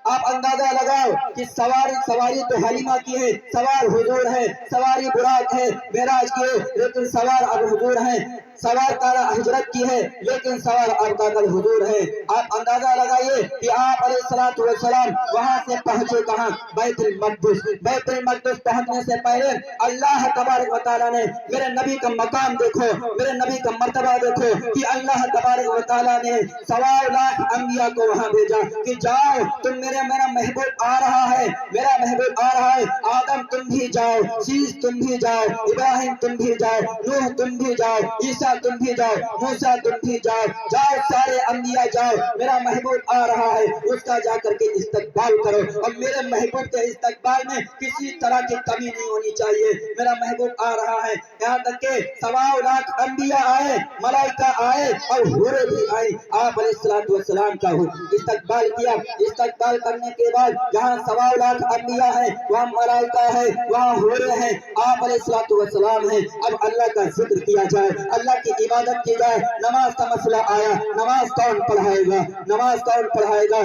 आप अंदाजा लगाओ कि सवारी तो हलीमा की है, सवार हुजूर है, सवारी बुराक है मेराज की है, लेकिन सवार अब हुजूर है। सवार तारा हिजरत की है लेकिन सवार अब कल हुजूर है। आप अंदाजा लगाइए कि आप अलैहिस्सलातु वस्सलाम वहां से पहुंचे कहां? बैतुल मक़दिस। बैतुल मक़दिस पहुंचने से पहले अल्लाह तबारक व तआला ने मेरे नबी का मकाम देखो, मेरे नबी का मर्तबा देखो कि अल्लाह तबारक व तआला ने 1.25 लाख अंबिया को वहां भेजा कि जाओ तुम मेरा महबूब आ रहा है, मेरा महबूब आ रहा है। आदम तुम भी जाओ, शीश तुम भी जाओ, इब्राहिम तुम भी जाओ, नूह तुम भी जाओ, ईसा तुम भी जाओ, मूसा तुम भी जाओ, जाओ सारे अंबिया जाओ, मेरा महबूब आ रहा है, उसका जाकर के इस्तकबाल करो। और मेरे महबूब के इस्तकबाल में किसी तरह की कमी नहीं होनी चाहिए। मेरा महबूब आ रहा है, यहाँ तक के 1.25 लाख अंबिया आए, मलाइका आए और हुरे भी आए। आप अलैहिस्सलातु वस्सलाम का इस्तकबाल किया। इस्तकबाल करने के बाद जहाँ 1.25 लाख अंबिया है, वहाँ मलाइका है, वहाँ हुरे हैं, आप अलैहिस्सलातु वस्सलाम है। अब अल्लाह का जिक्र किया जाए, अल्लाह की इबादत की जाए। नमाज का मसला आया, नमाज कौन पढ़ाएगा? नमाज कौन पढ़ाएगा?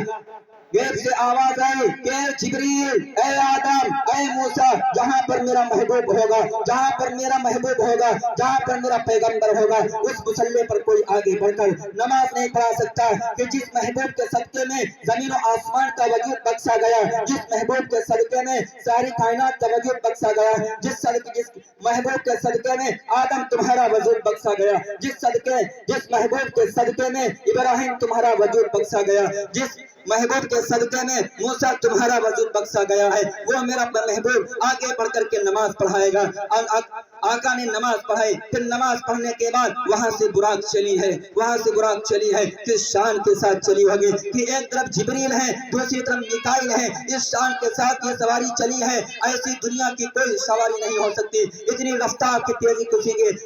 गेट से आवाज आई कि जिब्रील, ए आदम, ए मूसा, जहाँ पर मेरा महबूब होगा, जहाँ पर मेरा महबूब होगा, जहाँ पर मेरा पैगंबर होगा, उस मुसल्ले पर कोई आगे बढ़कर नमाज नहीं पढ़ा सकता। कि जिस महबूब के सदके में जमीन और आसमान का वजूद बख्शा गया, जिस महबूब के सदके में सारी कायनात का वजूद बख्शा गया, जिस महबूब के सदके में आदम तुम्हारा वजूद बख्शा गया, जिस महबूब के सदके में इब्राहिम तुम्हारा वजूद बख्शा गया, जिस महबूब के सदके में मूसा तुम्हारा वजूद बख्शा गया है, वो मेरा महबूब आगे बढ़कर के नमाज पढ़ाएगा। आका ने नमाज पढ़ाई, फिर नमाज पढ़ने के बाद वहां से बुराक चली है, वहां से बुराक चली है, किस शान के साथ चली होगी कि एक तरफ जिब्रील है, दूसरी तरफ मिकाईल है। इस शान के साथ ये सवारी चली है, ऐसी दुनिया की कोई सवारी नहीं हो सकती। इतनी रफ्तार की तेजी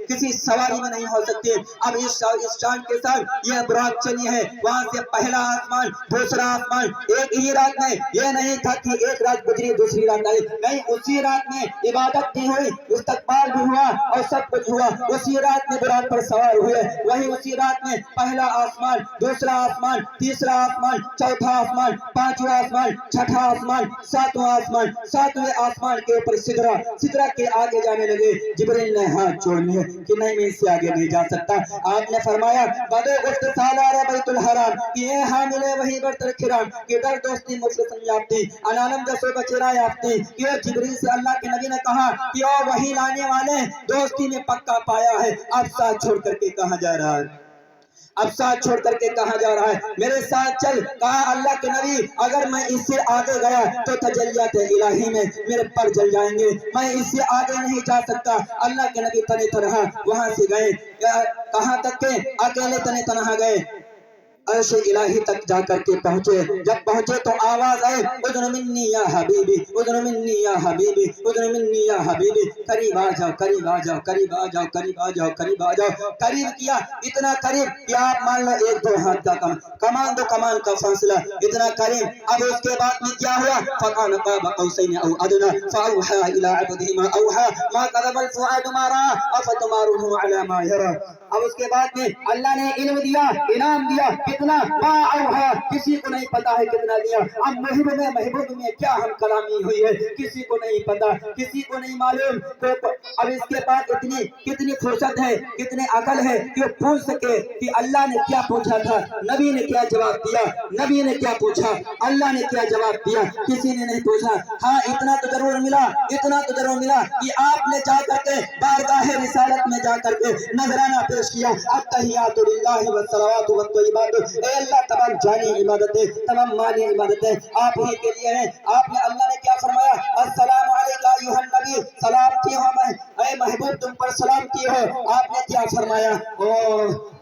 किसी सवारी में नहीं हो सकती। अब इस शान के साथ यह बुराक चली है, वहां से पहला आसमान, दूसरा आसमान, एक ही रात में। यह नहीं था कि एक रात गुजरी दूसरी रात आई, नहीं, उसी रात में इबादत भी हुई, इस्तकबाल भी हुआ और सब कुछ हुआ। उसी रात में बुराक पर सवार हुए, वही उसी रात में पहला आसमान, दूसरा आसमान, तीसरा आसमान, चौथा आसमान, पांचवा आसमान, छठा आसमान, सातवां आसमान, सातवें आसमान के ऊपर सिदरा के आगे जाने लगे। जिब्रील ने हाथ जोड़ लिए कि नहीं, मैं इससे आगे नहीं जा सकता। आपने फरमाया बदे गुफ्त सालार बैतुल हराम कि ये हामिले वही बर्तर खिराम कि दर दोस्ती मुफ्त याफ्ती अनालम जसो बचरा याफ्ती। कि जिब्रील से अल्लाह के नबी ने कहा कि ओ वही लाने वाले, दोस्ती में पक्का पाया है, अब साथ छोड़ करके कहां जा रहा है? अब साथ छोड़ करके कहा जा रहा है? मेरे साथ चल। कहा अल्लाह के नबी, अगर मैं इससे आगे गया तो तजल्लियात इलाही में मेरे पर जल जाएंगे, मैं इससे आगे नहीं जा सकता। अल्लाह के नबी तने तनहा वहां से गए। कहां तक के? अकेले तने तनहा गए, अर्श इलाही तक जाकर के पहुंचे। जब पहुंचे तो आवाज आई, उज़्न मिन्नी या हबीबी, उज़्न मिन्नी या हबीबी, उज़्न मिन्नी या हबीबी, करीब आ जाओ, करीब आ जाओ, करीब आ जाओ, करीब आ जाओ, करीब आ जाओ। करीब किया, इतना करीब कि आप मान लो 1-2 हाथ का कमान दो कमान का फासला, इतना करीब। अब उसके बाद में क्या हुआ? फकान काब कौसैन औ अदना फअौहा इला अब्दिही मा औहा मा कज़बल फुआदु मा रा अफतमारूहु अला मा यरा। अब उसके बाद में अल्लाह ने इल्म दिया, इनाम दिया, कितना? मा औहा, किसी को नहीं पता है कितना दिया। अब महबूब में क्या हम कलामी हुई है, किसी को नहीं पता, किसी को नहीं मालूम। तो अब इसके बाद कितनी फुर्सत है, कितने अकल है कि वो पूछ सके कि अल्लाह ने क्या पूछा था, नबी ने क्या जवाब दिया, नबी ने क्या पूछा, अल्लाह ने क्या जवाब दिया, किसी ने नहीं पूछा। हाँ, इतना तो जरूर मिला, इतना तो जरूर मिला कि आपने जा करके बारगाह रिसालत में जा करके नजराना पेश किया। अत्तहियातु लिल्लाहि व सलावातु व तय्यिबातु, ए अल्लाह तमाम जानी इबादतें, तमाम मानी इबादतें आप ही के लिए हैं। आपने अल्लाह ने क्या फरमाया? अस्सलामु अलैका अय्युहन नबी, सलाम की हो मैं, ऐ महबूब तुम पर सलाम की हो। आपने क्या फरमाया? ओ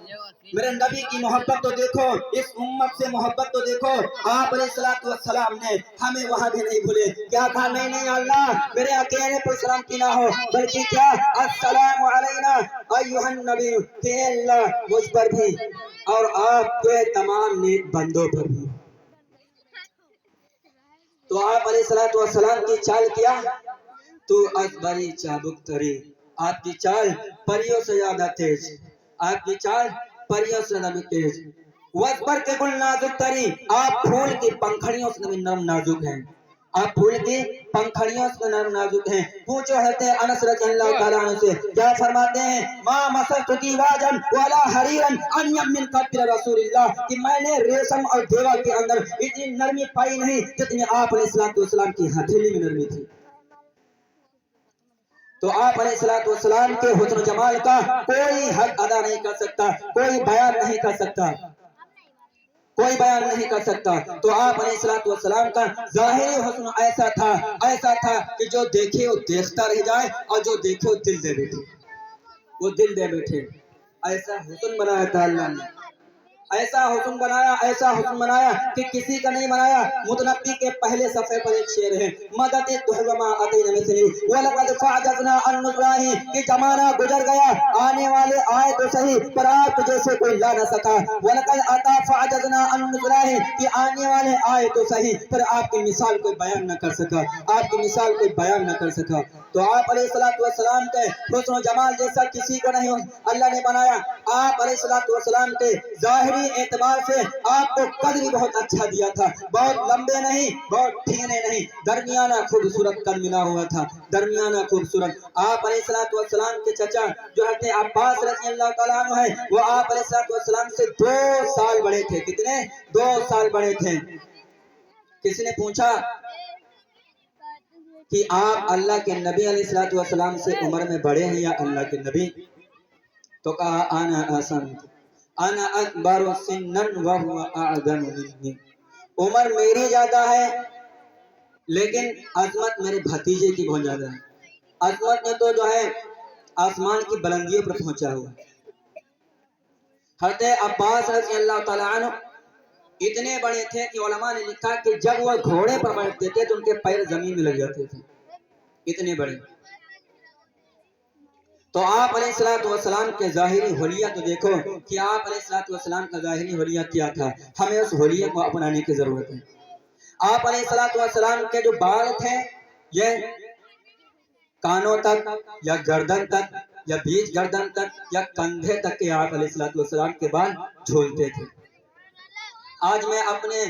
मेरे नबी की मोहब्बत तो देखो, इस उम्मत से मोहब्बत तो देखो। आप अलैहिस्सलातु वस्सलाम ने हमें वहां भी नहीं भूले। क्या कहा? नहीं नहीं अल्लाह, मेरे अकेले पर सलाम की ना हो, बल्कि क्या? अस्सलामु अलैना अय्युहन नबी, कि अल्लाह मुझ पर भी और आपके तमाम नेक बंदों पर भी। तो आप अलैहिस्सलाम की चाल क्या, तो अकबरी चाबुक तरी, आपकी चाल परियों से ज्यादा तेज, आपकी चाल परियों से ज्यादा तेज। वजबर के गुल नाजुक तरी, आप फूल की पंखड़ियों से भी नरम नाजुक हैं, आप फूल की पंखड़ियों से नरम नाजुक हैं। पूछो हते अनस रज़ियल्लाहु ताला अन्हु से, क्या फरमाते हैं, मा मसलतु दीवाजन वला हरीरन अनयम मिन कब्र रसूलिल्लाह, कि मैंने रेशम और देवा के अंदर इतनी नरमी पाई नहीं जितनी आप अलैहिस्सलाम की हथेली में नरमी थी। तो आप अलैहिस्सलाम के हुस्न जमाल का कोई हद अदा नहीं कर सकता, कोई बयान नहीं कर सकता, कोई बयान नहीं कर सकता। तो आप अलैहिस्सलाम का ज़ाहिरी हुस्न ऐसा था कि जो देखे वो देखता रह जाए और जो देखे वो दिल दे बैठे, वो दिल दे बैठे। ऐसा हुस्न बनाया था अल्लाह ने, ऐसा हुस्न बनाया कि किसी का नहीं बनाया। मुतनब्बी के पहले सफ़े पर एक शेर है, मदद दुहरमा अतीन मिसली वलक़द फ़अजज़ना अन नुज़राही, कि जमाना गुजर गया, आने वाले आए तो सही पर आप जैसे कोई ला न सका। वलक़द अता फ़अजज़ना अन नुज़राही, कि आने वाले आए तो सही पर आपकी मिसाल कोई बयान न कर सका, आपकी मिसाल कोई बयान न कर सका। तो आप अलैहिस्सलाम के हुस्न जमाल जैसा किसी को नहीं अल्लाह ने बनाया। आप अलैहिस्सलाम के ज़ाहिरी एतबार से आपको कद भी बहुत अच्छा दिया था, बहुत लंबे नहीं, बहुत ठीने नहीं, दरमियाना खूबसूरत कद मिला हुआ था, दरमियाना खूबसूरत। आप अलैहिस्सलाम के चचा जो हज़रत अब्बास रज़ियल्लाहु ताला अन्हु है, वो आप अलैहिस्सलाम से 2 साल बड़े थे। कितने? 2 साल बड़े थे। किसी ने पूछा कि आप अल्लाह के नबी अलैहिस्सलाम से उम्र में बड़े हैं या अल्लाह के नबी? तो कहा आना आसन, आना अकबर सिन्नन व हुवा अअज़म मिन्नी, उम्र मेरी ज्यादा है लेकिन अजमत मेरे भतीजे की बहुत ज्यादा है। अजमत में तो जो है आसमान की बुलंदियों पर पहुंचा हुआ। हज़रत अब्बास रज़ियल्लाहु ताला अन्हु इतने बड़े थे कि उलमा ने लिखा कि जब वह घोड़े पर बैठते थे तो उनके पैर जमीन में लग जाते थे, इतने बड़े। तो आप अलैहिस्सलाम के ज़ाहिरी हुलिया तो देखो कि आप अलैहिस्सलाम का ज़ाहिरी हुलिया क्या था, हमें उस हुलिया को अपनाने की जरूरत है। आप अलैहिस्सलाम के जो बाल थे ये कानों तक या गर्दन तक या बीच गर्दन तक या कंधे तक के आप अलैहिस्सलाम के बाल झूलते थे। आज मैं अपने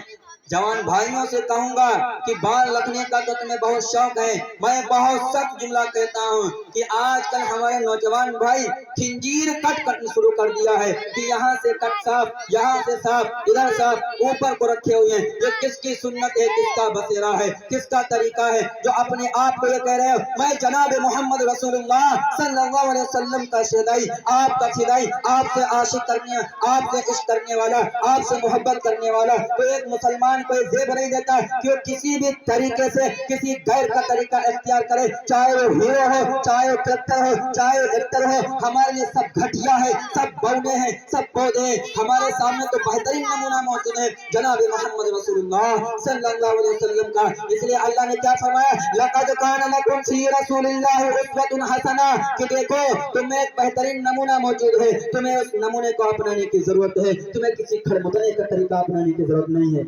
जवान भाइयों से कहूंगा कि बाल रखने का तो तुम्हें बहुत शौक है। मैं बहुत सख्त जुमला कहता हूँ कि आजकल हमारे नौजवान भाई खिंजीर कट शुरू कर दिया है कि यहाँ से कट साफ, यहाँ से साफ, इधर साफ, ऊपर को रखे हुए हैं। ये किसकी सुन्नत है, किसका बसेरा है, किसका तरीका है जो अपने आप को ये कह रहे हो मैं जनाब मोहम्मद रसूलुल्लाह सल्लल्लाहु अलैहि वसल्लम का शिदाई, आपका फिदाई, आपसे आशिक करने, आपसे इश्क करने वाला, आपसे मोहब्बत करने वाला। तो एक मुसलमान कोई जेब नहीं देता कि वो किसी भी तरीके से किसी गैर का तरीका इख्तियार करे, चाहे वो हीरो हो, चाहे वो कलेक्टर हो, चाहे वो एक्टर हो। हमारे लिए सब घटिया है, सब बौने हैं, सब पौधे हैं। हमारे सामने तो बेहतरीन नमूना मौजूद है जनाब मोहम्मद रसूलुल्लाह सल्लल्लाहु अलैहि वसल्लम का। इसलिए अल्लाह ने क्या फरमाया, लक़द कान लकुम फी रसूलिल्लाहि उस्वतुन हसना, कि देखो तुम्हें एक बेहतरीन नमूना मौजूद है, तुम्हें उस नमूने को अपनाने की जरूरत है, तुम्हें किसी खड़मुतने का तरीका अपनाने की जरूरत नहीं है।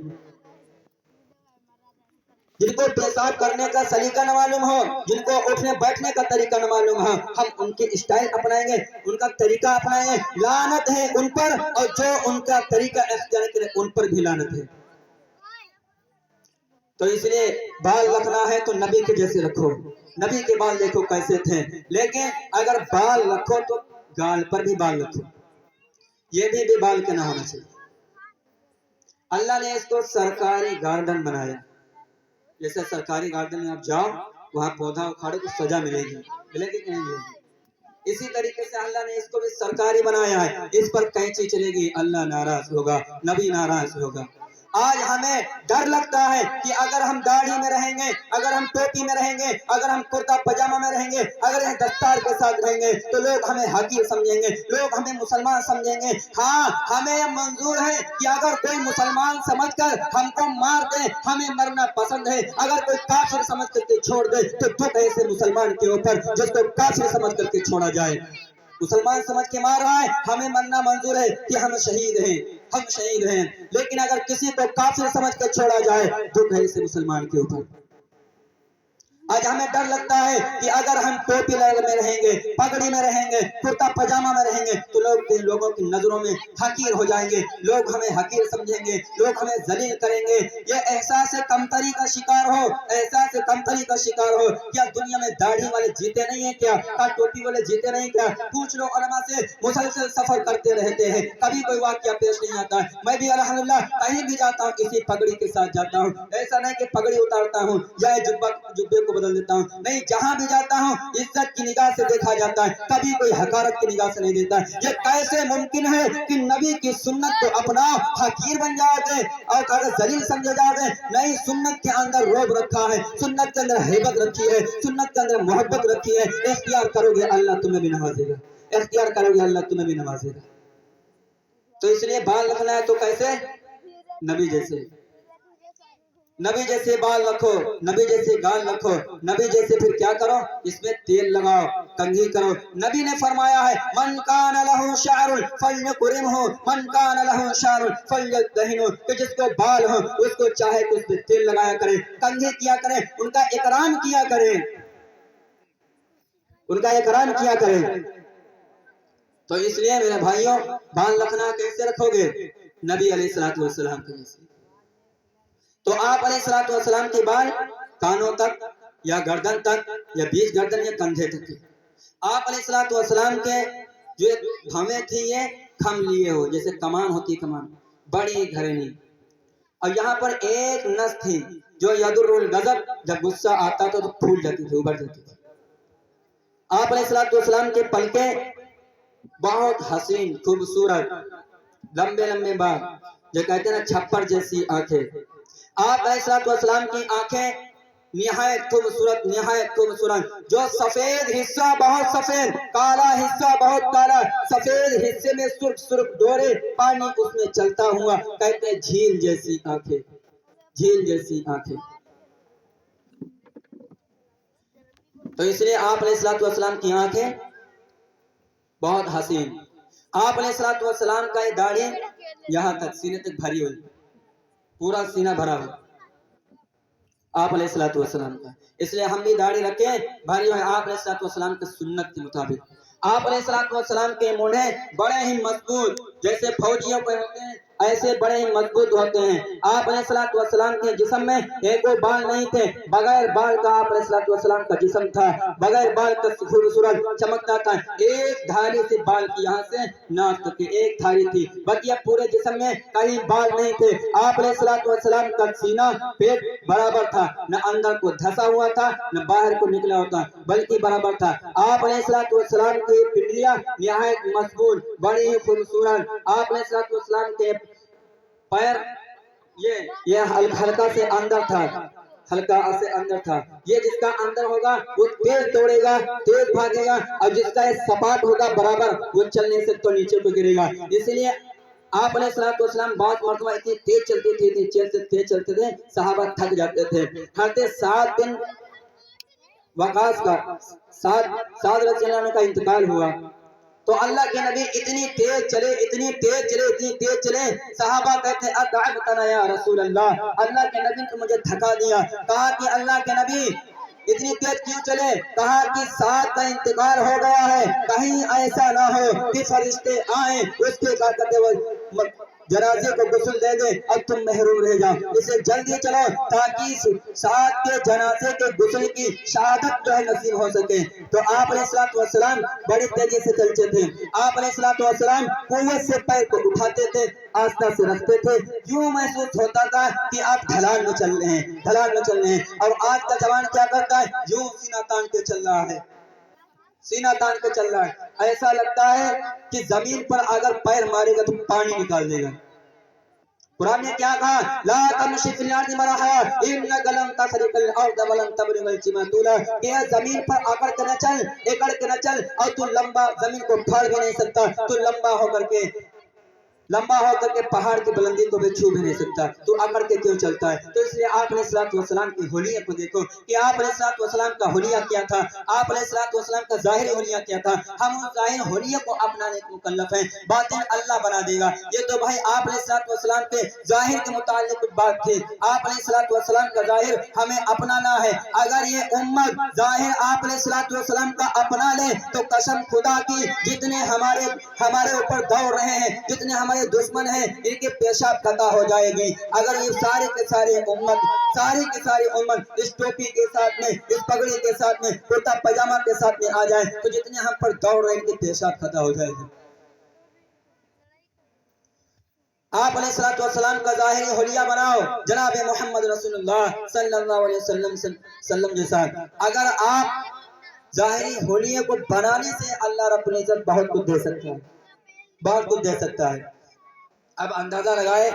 जिनको पेशाब करने का सलीका न मालूम हो, जिनको उठने बैठने का तरीका न मालूम हो, हम उनकी स्टाइल अपनाएंगे, उनका तरीका अपनाएंगे, लानत है उन पर, और जो उनका तरीका इख्तियार करे उन पर भी लानत है। तो इसलिए बाल रखना है तो नबी के जैसे रखो, नबी के बाल देखो कैसे थे। लेकिन अगर बाल रखो तो गाल पर भी बाल रखो, ये भी बाल के ना होना चाहिए। अल्लाह ने इसको सरकारी गार्डन बनाया। जैसे सरकारी गार्डन में आप जाओ, वहां पौधा उखाड़ो तो सजा मिलेगी, मिलेगी कि नहीं मिलेगी? इसी तरीके से अल्लाह ने इसको भी सरकारी बनाया है। इस पर कैंची चलेगी, अल्लाह नाराज होगा, नबी नाराज होगा। आज हमें डर लगता है कि अगर हम दाढ़ी में रहेंगे, अगर हम टोपी में रहेंगे, अगर हम कुर्ता पजामा में रहेंगे, अगर हम दस्तार के साथ रहेंगे तो लोग हमें हकीर समझेंगे, लोग हमें मुसलमान समझेंगे। हाँ, हमें मंजूर है कि अगर कोई मुसलमान समझकर हमको मार दे, हमें मरना पसंद है। अगर कोई काफिर समझ करके छोड़ दे तो दुख है ऐसे मुसलमान के ऊपर जिसको काफिर समझ करके छोड़ा जाए। मुसलमान समझ के मार रहा है, हमें मरना मंजूर है कि हम शहीद हैं। ہم شہید ہیں، لیکن اگر کسی کو کافر سمجھ کر چھوڑا جائے دکھ ہے اسے مسلمان کے اوپر۔ آج ہمیں ڈر لگتا ہے کہ اگر ہم ٹوپی میں رہیں گے، پگڑی میں رہیں گے، کرتا پاجامہ میں رہیں گے تو لوگوں کی نظروں میں حقیر ہو جائیں گے، لوگ ہمیں حقیر سمجھیں گے، لوگ ہمیں ذلیل کریں گے۔ یہ احساس کمتری کا شکار ہو، احساس کمتری کا شکار ہو۔ کیا دنیا میں داڑھی والے جیتے نہیں ہیں کیا؟ ٹوپی والے جیتے نہیں کیا؟ پوچھ لو علماء سے، مسلسل سفر کرتے رہتے ہیں، کبھی کوئی واقعہ پیش نہیں آتا ہے۔ میں بھی الحمدللہ کہیں بھی جاتا ہوں اسی پگڑی کے ساتھ جاتا ہوں، ایسا نہیں کہ پگڑی اتارتا ہوں یا جبے کو بدل دیتا ہوں، نہیں، جہاں بھی جاتا ہوں عزت کی نگاہ سے دیکھا جاتا ہے، کبھی کوئی حقارت کی نگاہ سے نہیں دیتا ہے۔ یہ کیسے ممکن ہے کہ نبی کی سنت کو اپناؤ حقیر بن جاؤ گے اور اگر ذلیل سمجھے جاؤ گے؟ نہیں، سنت کے اندر روب رکھا ہے، سنت کے اندر ہیبت رکھی ہے، سنت کے اندر محبت رکھی ہے۔ اختیار کرو گے اللہ تمہیں بھی نوازے گا، اختیار کرو گے اللہ تمہیں بھی نوازے گا۔ تو اس لیے بال رکھنا ہے تو کیسے؟ نبی جیسے، نبی جیسے بال رکھو، نبی جیسے گال رکھو، نبی جیسے پھر کیا کرو؟ اس میں تیل لگاؤ، کنگھی کرو۔ نبی نے فرمایا ہے من کان لہ شعر فلیکرمہ، من کان لہ شعر فلیدہنہ، کہ جس کو بال ہو اس کو چاہے تو اس پہ تیل لگایا کرے، کنگھی کیا کرے، ان کا اکرام کیا کرے، ان کا اکرام کیا کرے۔ تو اس لیے میرے بھائیوں، بال رکھنا کیسے رکھو گے؟ نبی علیہ الصلوۃ والسلام کے جیسے۔ تو آپ علیہ الصلوۃ والسلام کے بال کانوں تک یا گردن تک یا بیچ گردن یا کندھے تک تھے۔ آپ علیہ الصلوۃ والسلام کے جو ہمیں تھی یہ کھم لیے ہو، جیسے کمان ہوتی کمان، بڑی گھرینی، اور یہاں پر ایک نس تھی جو یدر الغضب، جب غصہ آتا تو پھول جاتی تھی، ابھر جاتی تھی۔ آپ علیہ الصلوۃ والسلام کے پلکیں بہت حسین خوبصورت، لمبے لمبے بال، جو کہتے ہیں نا چھپر جیسی آنکھیں۔ آپ علیہ الصلوۃ والسلام کی آنکھیں نہایت خوبصورت، نہایت خوبصورت، جو سفید حصہ بہت سفید، کالا حصہ بہت کالا، سفید حصے میں سرخ سرخ ڈورے، پانی اس میں چلتا ہوا، کہتے ہیں جھیل جیسی آنکھیں، جھیل جیسی آنکھیں۔ تو اس لیے آپ علیہ الصلوۃ والسلام کی آنکھیں بہت حسین۔ آپ علیہ الصلوۃ والسلام کا یہ داڑھی یہاں تک سینے تک بھری ہوئی، پورا سینہ بھرا ہوا آپ علیہ الصلوۃ والسلام کا۔ اس لیے ہم بھی داڑھی رکھیں بھری ہوئے آپ علیہ الصلوۃ والسلام کی سنت کے مطابق۔ آپ علیہ الصلوۃ والسلام کے مونڈھے بڑے ہی مضبوط، جیسے فوجیوں کے ہوتے ہیں ایسے بڑے ہی مضبوط ہوتے ہیں۔ آپ علیہ الصلوۃ والسلام کے جسم میں ایک وہ بال نہیں تھے، بغیر بال کا آپ علیہ الصلوۃ والسلام کا جسم تھا، بغیر بال کا خوبصورت چمکتا تھا۔ ایک دھاری سے بال کی یہاں سے ناک تک ایک دھاری تھی، باقی پورے جسم میں کہیں بال نہیں تھے۔ آپ علیہ الصلوۃ والسلام کا سینہ پیٹ برابر تھا، نہ اندر کو دھسا ہوا تھا نہ باہر کو نکلا ہوتا، بلکہ برابر تھا۔ آپ علیہ الصلوۃ والسلام کی پنڈلیاں نہایت مضبوط، بڑی ہی خوبصورت۔ آپ علیہ الصلوۃ والسلام کے پیر یہ ہلکا سے اندر تھا، ہلکا سے اندر تھا۔ یہ جس کا اندر ہوگا وہ تیز دوڑے گا، تیز بھاگے گا، اور جس کا سپاٹ ہوگا برابر، وہ چلنے سے تو نیچے کو گرے گا۔ اس لیے آپ علیہ الصلوۃ والسلام بعض مرتبہ اتنی تیز چلتے تھے، اتنی تیز چلتے تھے، صحابہ تھک جاتے تھے۔ ہر 7 دن وقاص کا سعد رضی اللہ عنہ کا انتقال ہوا تو اللہ کے نبی اتنی تیز چلے، اتنی تیز چلے، اتنی تیز چلے، صحابہ کہتے ہیں اتعبتنا یا رسول اللہ، اللہ کے نبی تو مجھے تھکا دیا۔ کہا کہ اللہ کے نبی اتنی تیز کیوں چلے؟ کہا کہ سعد کا انتقال ہو گیا ہے، کہیں ایسا نہ ہو کہ فرشتے آئیں اس کے جنازے کو غسل دے دے اب تم محروم رہ جاؤ، اسے جلدی چلو تاکہ سعد کے جنازے کے غسل کی شہادت جو ہے نصیب ہو سکے۔ تو آپ علیہ الصلوۃ والسلام بڑی تیزی سے چلتے تھے۔ آپ علیہ الصلوۃ والسلام قوت سے پیر کو اٹھاتے تھے، آستہ سے رکھتے تھے، یوں محسوس ہوتا تھا کہ آپ ڈھلان میں چل رہے ہیں، ڈھلان میں چل رہے ہیں۔ اور آج کا جوان کیا کرتا ہے؟ یوں سینہ تان کے چل رہا ہے، سینہ تان کے چل رہا ہے، ایسا لگتا ہے کہ زمین پر اگر پیر مارے گا تو پانی نکال دے گا۔ قرآن نے کیا کہا؟ لا تمشی فی الارض مرحا انک لن تخرق الارض ولن تبلغ الجبال طولا، کہ زمین پر اکڑ کے نہ چل، اکڑ کے نہ چل، اور تو لمبا زمین کو پھاڑ بھی نہیں سکتا، تو لمبا ہو کر کے लंबा होकर के पहाड़ की बुलंदी को भी छू भी नहीं सकता, तो अकड़ के क्यों चलता है? तो इसलिए आप अलैहिस्सलाम की हुलिया को देखो कि आप अलैहिस्सलाम का हुलिया क्या था, आप अलैहिस्सलाम का जाहिर हुलिया क्या था। हम उस जाहिर हुलिया को अपनाने को मुकल्लफ हैं, बातिन अल्लाह बना देगा। ये तो भाई आप अलैहिस्सलाम के जाहिर के मुतालिक कुछ बात थी, आप अलैहिस्सलाम का जाहिर हमें अपनाना है। अगर ये उम्मत जाहिर आप अलैहिस्सलाम का अपना ले तो कसम खुदा की जितने हमारे ऊपर दौड़ रहे हैं, जितने हमारे दुश्मन हैं, इनके पेशाब खता हो जाएगी। अगर ये सारी की सारी उम्मत इस टोपी के साथ में, इस पगड़ी के साथ में, कुर्ता पजामा के साथ में आ जाए तो जितने हम पर दौड़ रहे हैं इनके पेशाब खता हो जाएगी। आप अलैहिस्सलाम का ज़ाहिरी हुलिया बनाओ जनाब मोहम्मद रसूलुल्लाह सल्लल्लाहु अलैहि वसल्लम जैसा। अगर आप ज़ाहिरी हुलिया को बनाने से अल्लाह रब्बुल इज्जत बहुत कुछ दे सकता है, बहुत कुछ दे सकता है। अब अंदाजा लगाए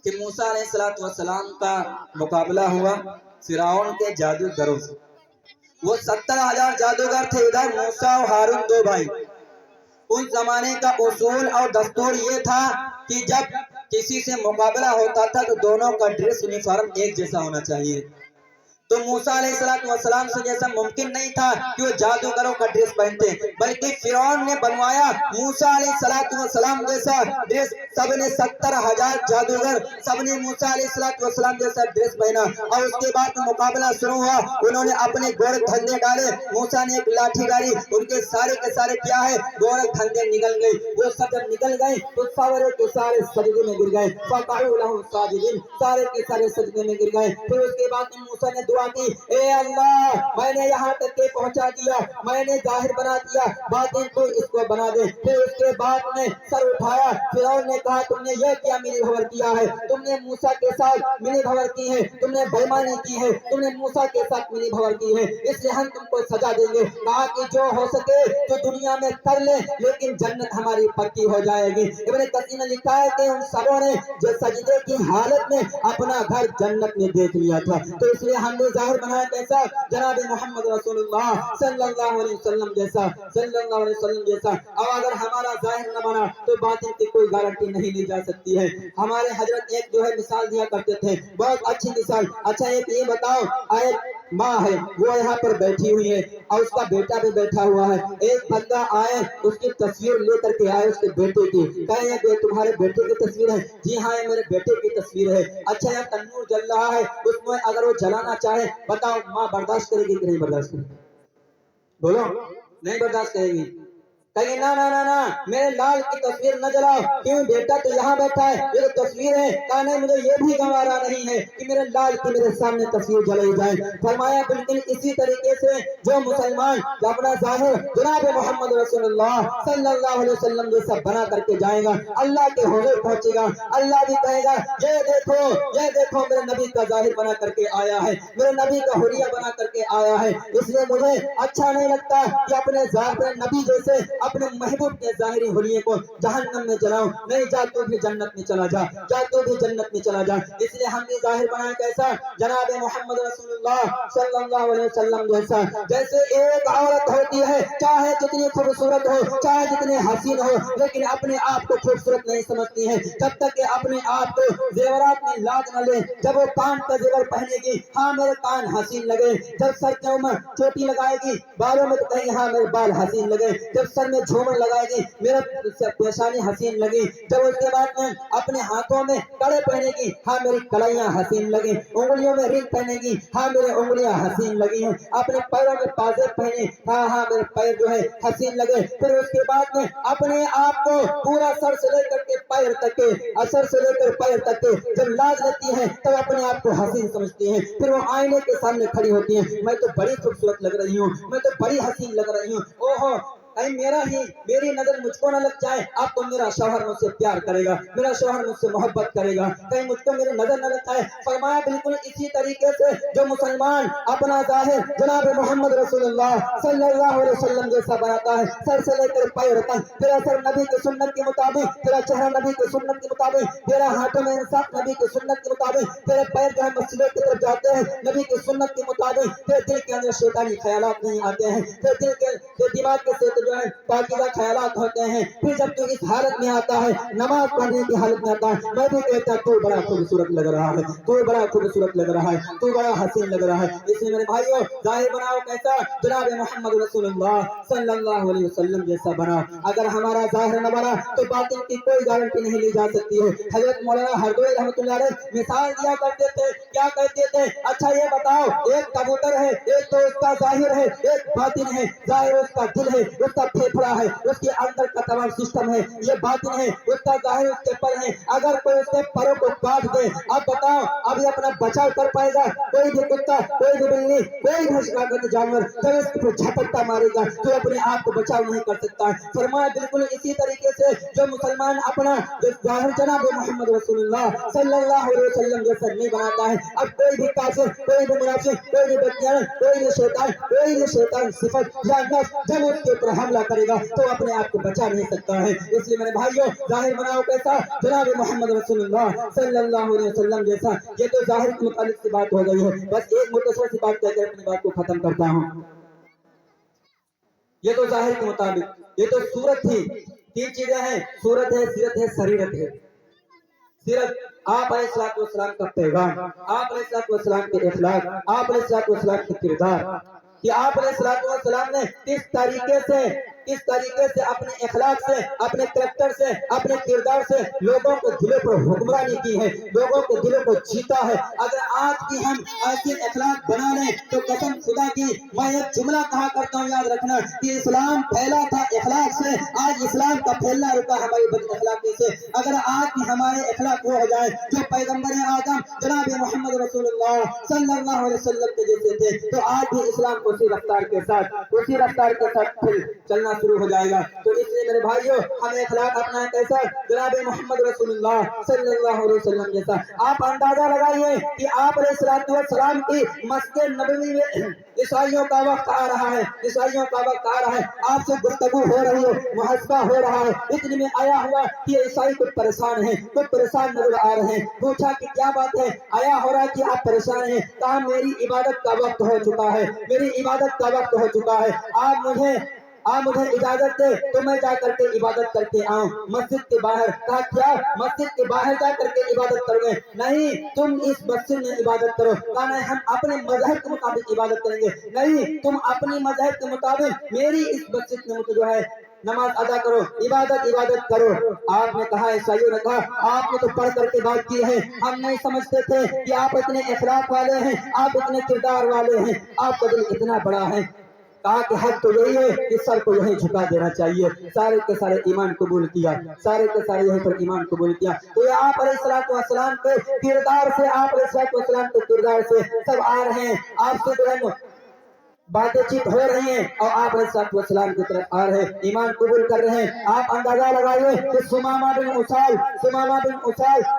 कि मूसा अलैहिस्सलाम का मुकाबला हुआ फिरौन के जादूगरों से। वो 70,000 जादूगर थे, इधर मूसा और हारून दो भाई। उस जमाने का उसूल और दस्तूर ये था कि जब किसी से मुकाबला होता था तो दोनों का ड्रेस यूनिफॉर्म एक जैसा होना चाहिए। तो मूसा अलैहिस्सलाम से जैसा मुमकिन नहीं था कि वो जादूगरों का ड्रेस पहनते, बल्कि फिरौन ने बनवाया मूसा अलैहिस्सलाम जैसा ड्रेस। सबने 70,000 जादूगर सबने मूसा अलैहिस्सलाम जैसा ड्रेस पहना और उसके बाद मुकाबला शुरू हुआ। उन्होंने अपने गोरख धंधे डाले, मूसा ने एक लाठी डाली, उनके सारे के सारे क्या है गोरख धंधे निकल गए। वो सब जब निकल गए तो सारे के सारे सजदे में गिर गए, सारे के सारे सजदे में गिर गए। फिर उसके बाद मूसा ने की ए अल्लाह, मैंने यहाँ तक के पहुंचा दिया, मैंने जाहिर बना दिया, बातिन तो इसको बना दे। फिर उसके बाद में सर उठाया, फिरौन ने कहा तुमने ये क्या मिली भवर किया है, तुमने मूसा के साथ मिली भवर की है, तुमने बेईमानी की है, तुमने मूसा के साथ मिली भवर की है, इसलिए हम तुमको सजा देंगे। कहा कि जो हो सके तो दुनिया में कर ले, लेकिन जन्नत हमारी पक्की हो जाएगी। इब्ने कसीर ने लिखा है कि उन सबों ने जो सजदे की हालत में अपना घर जन्नत में देख लिया था। तो इसलिए हमने जाहिर बनाया कैसा जनाब मोहम्मद रसूलुल्लाह सल्लल्लाहु अलैहि वसल्लम जैसा। और अगर हमारा जाहिर न बना तो बातिन की कोई गारंटी नहीं ली जा सकती है। हमारे हजरत एक जो है मिसाल दिया करते थे, बहुत अच्छी मिसाल। अच्छा एक ये बताओ, एक माँ है वो यहाँ पर बैठी हुई है और उसका बेटा भी बैठा हुआ है। एक बंदा आए उसकी तस्वीर लेकर के आए उसके बेटे की, कहे ये तुम्हारे बेटे की तस्वीर है? जी हाँ ये मेरे बेटे की तस्वीर है। अच्छा यार तन्नूर जल रहा है, उसमें अगर वो जलाना चाहे बताओ माँ बर्दाश्त करेगी कि नहीं बर्दाश्त करेगी? बोलो नहीं बर्दाश्त करेगी। कहेंगे ना ना ना ना मेरे लाल की तस्वीर न जलाओ, क्यों बेटा तो यहाँ बैठा है, ये तो तस्वीर है। कहा नहीं मुझे ये भी गंवारा नहीं है कि मेरे लाल की मेरे सामने तस्वीर जलाई जाए। फरमाया बिल्कुल इसी तरीके से जो मुसलमान अपना जाहिर जनाब मोहम्मद रसूलुल्लाह सल्लल्लाहु अलैहि वसल्लम जैसा बना करके जाएगा, अल्लाह के हुजूर पहुंचेगा, अल्लाह भी कहेगा ये देखो मेरे नबी का जाहिर बना करके आया है, मेरे नबी का हुलिया बना करके आया है। इसलिए मुझे अच्छा नहीं लगता कि अपने नबी जैसे अपने महबूब के जाहिरी हुलिये को जहन्नम में जलाओ। नहीं जा तू भी जन्नत में चला जा, जा तू भी जन्नत में चला जा। इसलिए हमने जाहिर बनाया कैसा जनाब मोहम्मद रसूलुल्लाह सल्लल्लाहु अलैहि वसल्लम जैसा। जैसे एक औरत होती है चाहे जितनी खूबसूरत हो, चाहे जितनी हसीन हो, लेकिन अपने आप को खूबसूरत नहीं समझती है जब तक कि अपने आप को जेवरात में लाद न ले। जब वो कान का जेवर पहनेगी हाँ मेरे कान हसीन लगे, जब सर के ऊपर चोटी लगाएगी बालों में तो कहेंगे हाँ मेरे बाल हसीन लगे, जब सर में झूमर लगाएगी मेरा पेशानी हसीन लगी, जब उसके बाद में अपने हाथों में कड़े पहनेगी हाँ मेरी कलाइयां हसीन लगी, उंगलियों में रिंग पहनेगी हाँ मेरी उंगलियां हसीन लगी हैं, अपने पैरों में पाजे पहने हाँ मेरे पैर जो है हसीन लगे। फिर उसके बाद में अपने आप को पूरा सर से लेकर के पैर तक के, असर से लेकर पैर तक के जब लाज लेती है तब अपने आप को हसीन समझती है। फिर वो आईने के सामने खड़ी होती है, मैं तो बड़ी खूबसूरत लग रही हूँ, मैं तो बड़ी हसीन लग रही हूँ, ओहो कहीं मेरी नजर मुझको न लग जाए, अब तो मेरा शौहर मुझसे प्यार करेगा, मेरा शौहर मुझसे मोहब्बत करेगा, कहीं मुझको मेरी नजर न लग जाए। फरमाया बिल्कुल इसी तरीके से जो मुसलमान अपना जाहिर जनाब मोहम्मद रसूलुल्लाह सल्लल्लाहु अलैहि वसल्लम जैसा बनाता है, सर से लेकर पैर तक, तेरा सर नबी की सुन्नत के मुताबिक, तेरा चेहरा नबी की सुन्नत के मुताबिक, तेरा हाथों में इंसाफ नबी की सुन्नत के मुताबिक, तेरे पैर जो है मस्जिद की तरफ जाते हैं नबी की सुन्नत के मुताबिक, तेरे दिल के अंदर शैतानी ख्यालात नहीं आते हैं, तेरे दिल के दिमाग के تو जो है पाकीज़ा ख्यालात होते हैं। फिर जब तू इस हालत में आता है, नमाज पढ़ने की हालत में आता है, मैं भी कहता तू बड़ा खूबसूरत लग रहा है, तू बड़ा खूबसूरत लग रहा है, तू बड़ा हसीन लग रहा है। इसलिए मेरे भाइयों जाहिर बनाओ कैसा, जनाब मोहम्मद रसूलुल्लाह सल्लल्लाहु अलैहि वसल्लम जैसा बनाओ। अगर हमारा जाहिर न बना तो बातिन की कोई गारंटी नहीं ली जा सकती है। हजरत मौलाना हरदोई रहमतुल्लाह अलैह मिसाल दिया करते थे, क्या कहते थे, अच्छा ये बताओ एक कबूतर है, एक तो उसका जाहिर है, एक बातिन है। जाहिर उसका दिल है, उसका फेफड़ा है, उसके अंदर का तमाम सिस्टम है, ये बातिन है, उसका जाहिर उसके पर है। अगर कोई उसके परों को काट दे, अब बताओ अभी अपना बचाव कर पाएगा कोई भी कुत्ता, कोई भी बिल्ली, कोई भी शिकार जानवर जब इसके ऊपर झपट्टा मारेगा तो अपने आप को बचाव नहीं कर सकता है। फरमाया बिल्कुल इसी तरीके से जो मुसलमान अपना जो जाहिर जनाब मोहम्मद रसूलुल्लाह सल्लल्लाहु अलैहि वसल्लम जैसा नहीं बनाता है, अब कोई भी काफिर, कोई भी मुनाफिक, कोई भी बदकारा, कोई भी शैतान सिफत या नफ्स जब उसके ऊपर हमला करेगा तो अपने आप को बचा नहीं सकता है। इसलिए मेरे भाइयों जाहिर बनाओ कैसा, जनाब मोहम्मद रसूलुल्लाह सल्लल्लाहु अलैहि वसल्लम जैसा। ये तो जाहिर के मुतालिक से बात हो गई है। बस एक मुख्तसर सी बात कहकर अपनी बात को खत्म करता हूँ। ये तो जाहिर के मुताबिक, ये तो सूरत थी। तीन चीजें हैं, सूरत है, सीरत है, शरीरत है। सीरत आप अलैहिस्सलाम का पैगाम, आप अलैहिस्सलाम के इखलाक, आप अलैहिस्सलाम के किरदार, कि आप अलैहिस्सलाम ने किस तरीके से अपने इखलाक से, अपने करैक्टर से, अपने किरदार से लोगों के दिलों पर हुक्मरानी की है, लोगों के दिलों को जीता है। अगर आज की हम ऐसे इखलाक बना लें तो कसम खुदा की मैं एक जुमला कहा करता हूँ, याद रखना कि इस्लाम फैला था इखलाक से, आज इस्लाम का फैलना रुका हमारी बद इखलाकी से। अगर आज की हमारे इखलाक वो हो जाए जो पैगंबर आदम जनाब मोहम्मद रसूलुल्लाह सल्लल्लाहु अलैहि वसल्लम के जैसे थे, तो आज भी इस्लाम उसी रफ्तार के साथ फिर चलना शुरू हो जाएगा। तो इसलिए मेरे भाइयों हमें इखलाक अपना कैसा, जनाब मोहम्मद रसूलुल्लाह सल्लल्लाहु अलैहि वसल्लम जैसा। आप अंदाजा लगाइए कि आप अलैहिस्सलाम की मस्जिद नबवी में ईसाइयों का वक्त आ रहा है, आपसे गुफ्तगू हो रही है, मुहासबा हो रहा है, इतने में आया हुआ कि ईसाई कुछ परेशान नजर आ रहे हैं। पूछा कि क्या बात है, आया हो रहा है कि आप परेशान हैं। कहा मेरी इबादत का वक्त हो चुका है, आप मुझे इजाजत दे तो मैं जा करके इबादत करके आऊं मस्जिद के बाहर। कहा क्या मस्जिद के बाहर जा करके इबादत करोगे? नहीं, तुम इस मस्जिद में इबादत करो। कहा नहीं, हम अपने मजहब के मुताबिक इबादत करेंगे। नहीं, तुम अपनी मजहब के मुताबिक मेरी इस मस्जिद में जो है नमाज अदा करो, इबादत करो। आपने कहा, ईसाइयों ने कहा आपने तो पढ़ करके बात की है, हम नहीं समझते थे कि आप इतने इखलाक वाले हैं, आप इतने किरदार वाले हैं, आपका दिल इतना बड़ा है। कहा कि हद तो यही है कि सर को यही झुका देना चाहिए। सारे के सारे ईमान कबूल किया, यहीं पर ईमान कबूल किया। तो ये आप अलैहिस्सलाम के किरदार से, आप अलैहिस्सलाम के किरदार से सब आ रहे हैं, आपसे जो है बातचीत हो रही है और आप अलैहिस्सलाम की तरफ आ रहे हैं, ईमान कबूल कर रहे हैं। आप अंदाजा लगाइए कि सुमामा बिन उसाल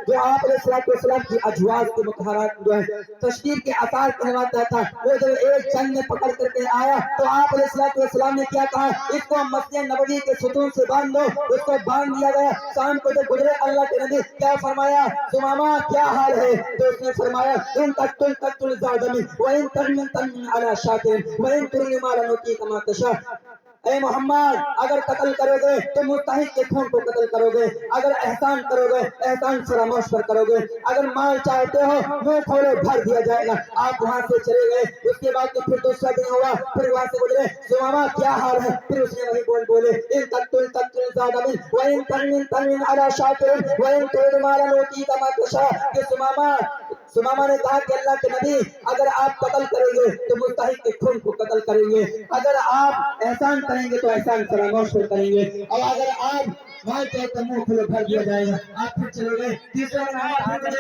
जो आप अलैहिस्सलाम की अजवाज के मुतहरात जो है तशरीफ के आसार कहलाता था, वो जब एक जंग में पकड़ करके आया तो आप अलैहिस्सलाम ने क्या कहा, इसको मस्जिद नबवी के सुतून से बांध दो। उसको बांध दिया गया। शाम को जब गुजरे अल्लाह के नबी क्या फरमाया, सुमामा क्या हाल है? तो उसने फरमाया इन तक्तुल ज़ादमी व इन तन्मिन अला शाकिर वहीं तुरनी माला नोती कमा तशा। ऐ मोहम्मद, अगर कत्ल करोगे तो मुस्तहिक के खून को कत्ल करोगे, अगर एहसान करोगे एहसान फरामोश पर करोगे, अगर माल चाहते हो मुंह खोलो भर दिया जाएगा। आप वहां से चले गए, उसके बाद तो फिर दूसरा दिन हुआ, फिर वहां से गुजरे, सुमामा क्या हाल है? फिर उसने वही बोले इन तक्तुल ज़ादमी व इन तन्मिन अला शाकिर व इन तुरनी माला नोती कमा तशा। कि सुमामा ने कहा कि अल्लाह के नबी, अगर आप कत्ल करेंगे तो मुस्तहिक के खून को कत्ल करेंगे, अगर आप एहसान करेंगे तो एहसान फरामोश करेंगे, और अगर आप माल चाहे तो मुंह खुले भर दिया जाएगा। आप फिर चले गए। तीसरा दिन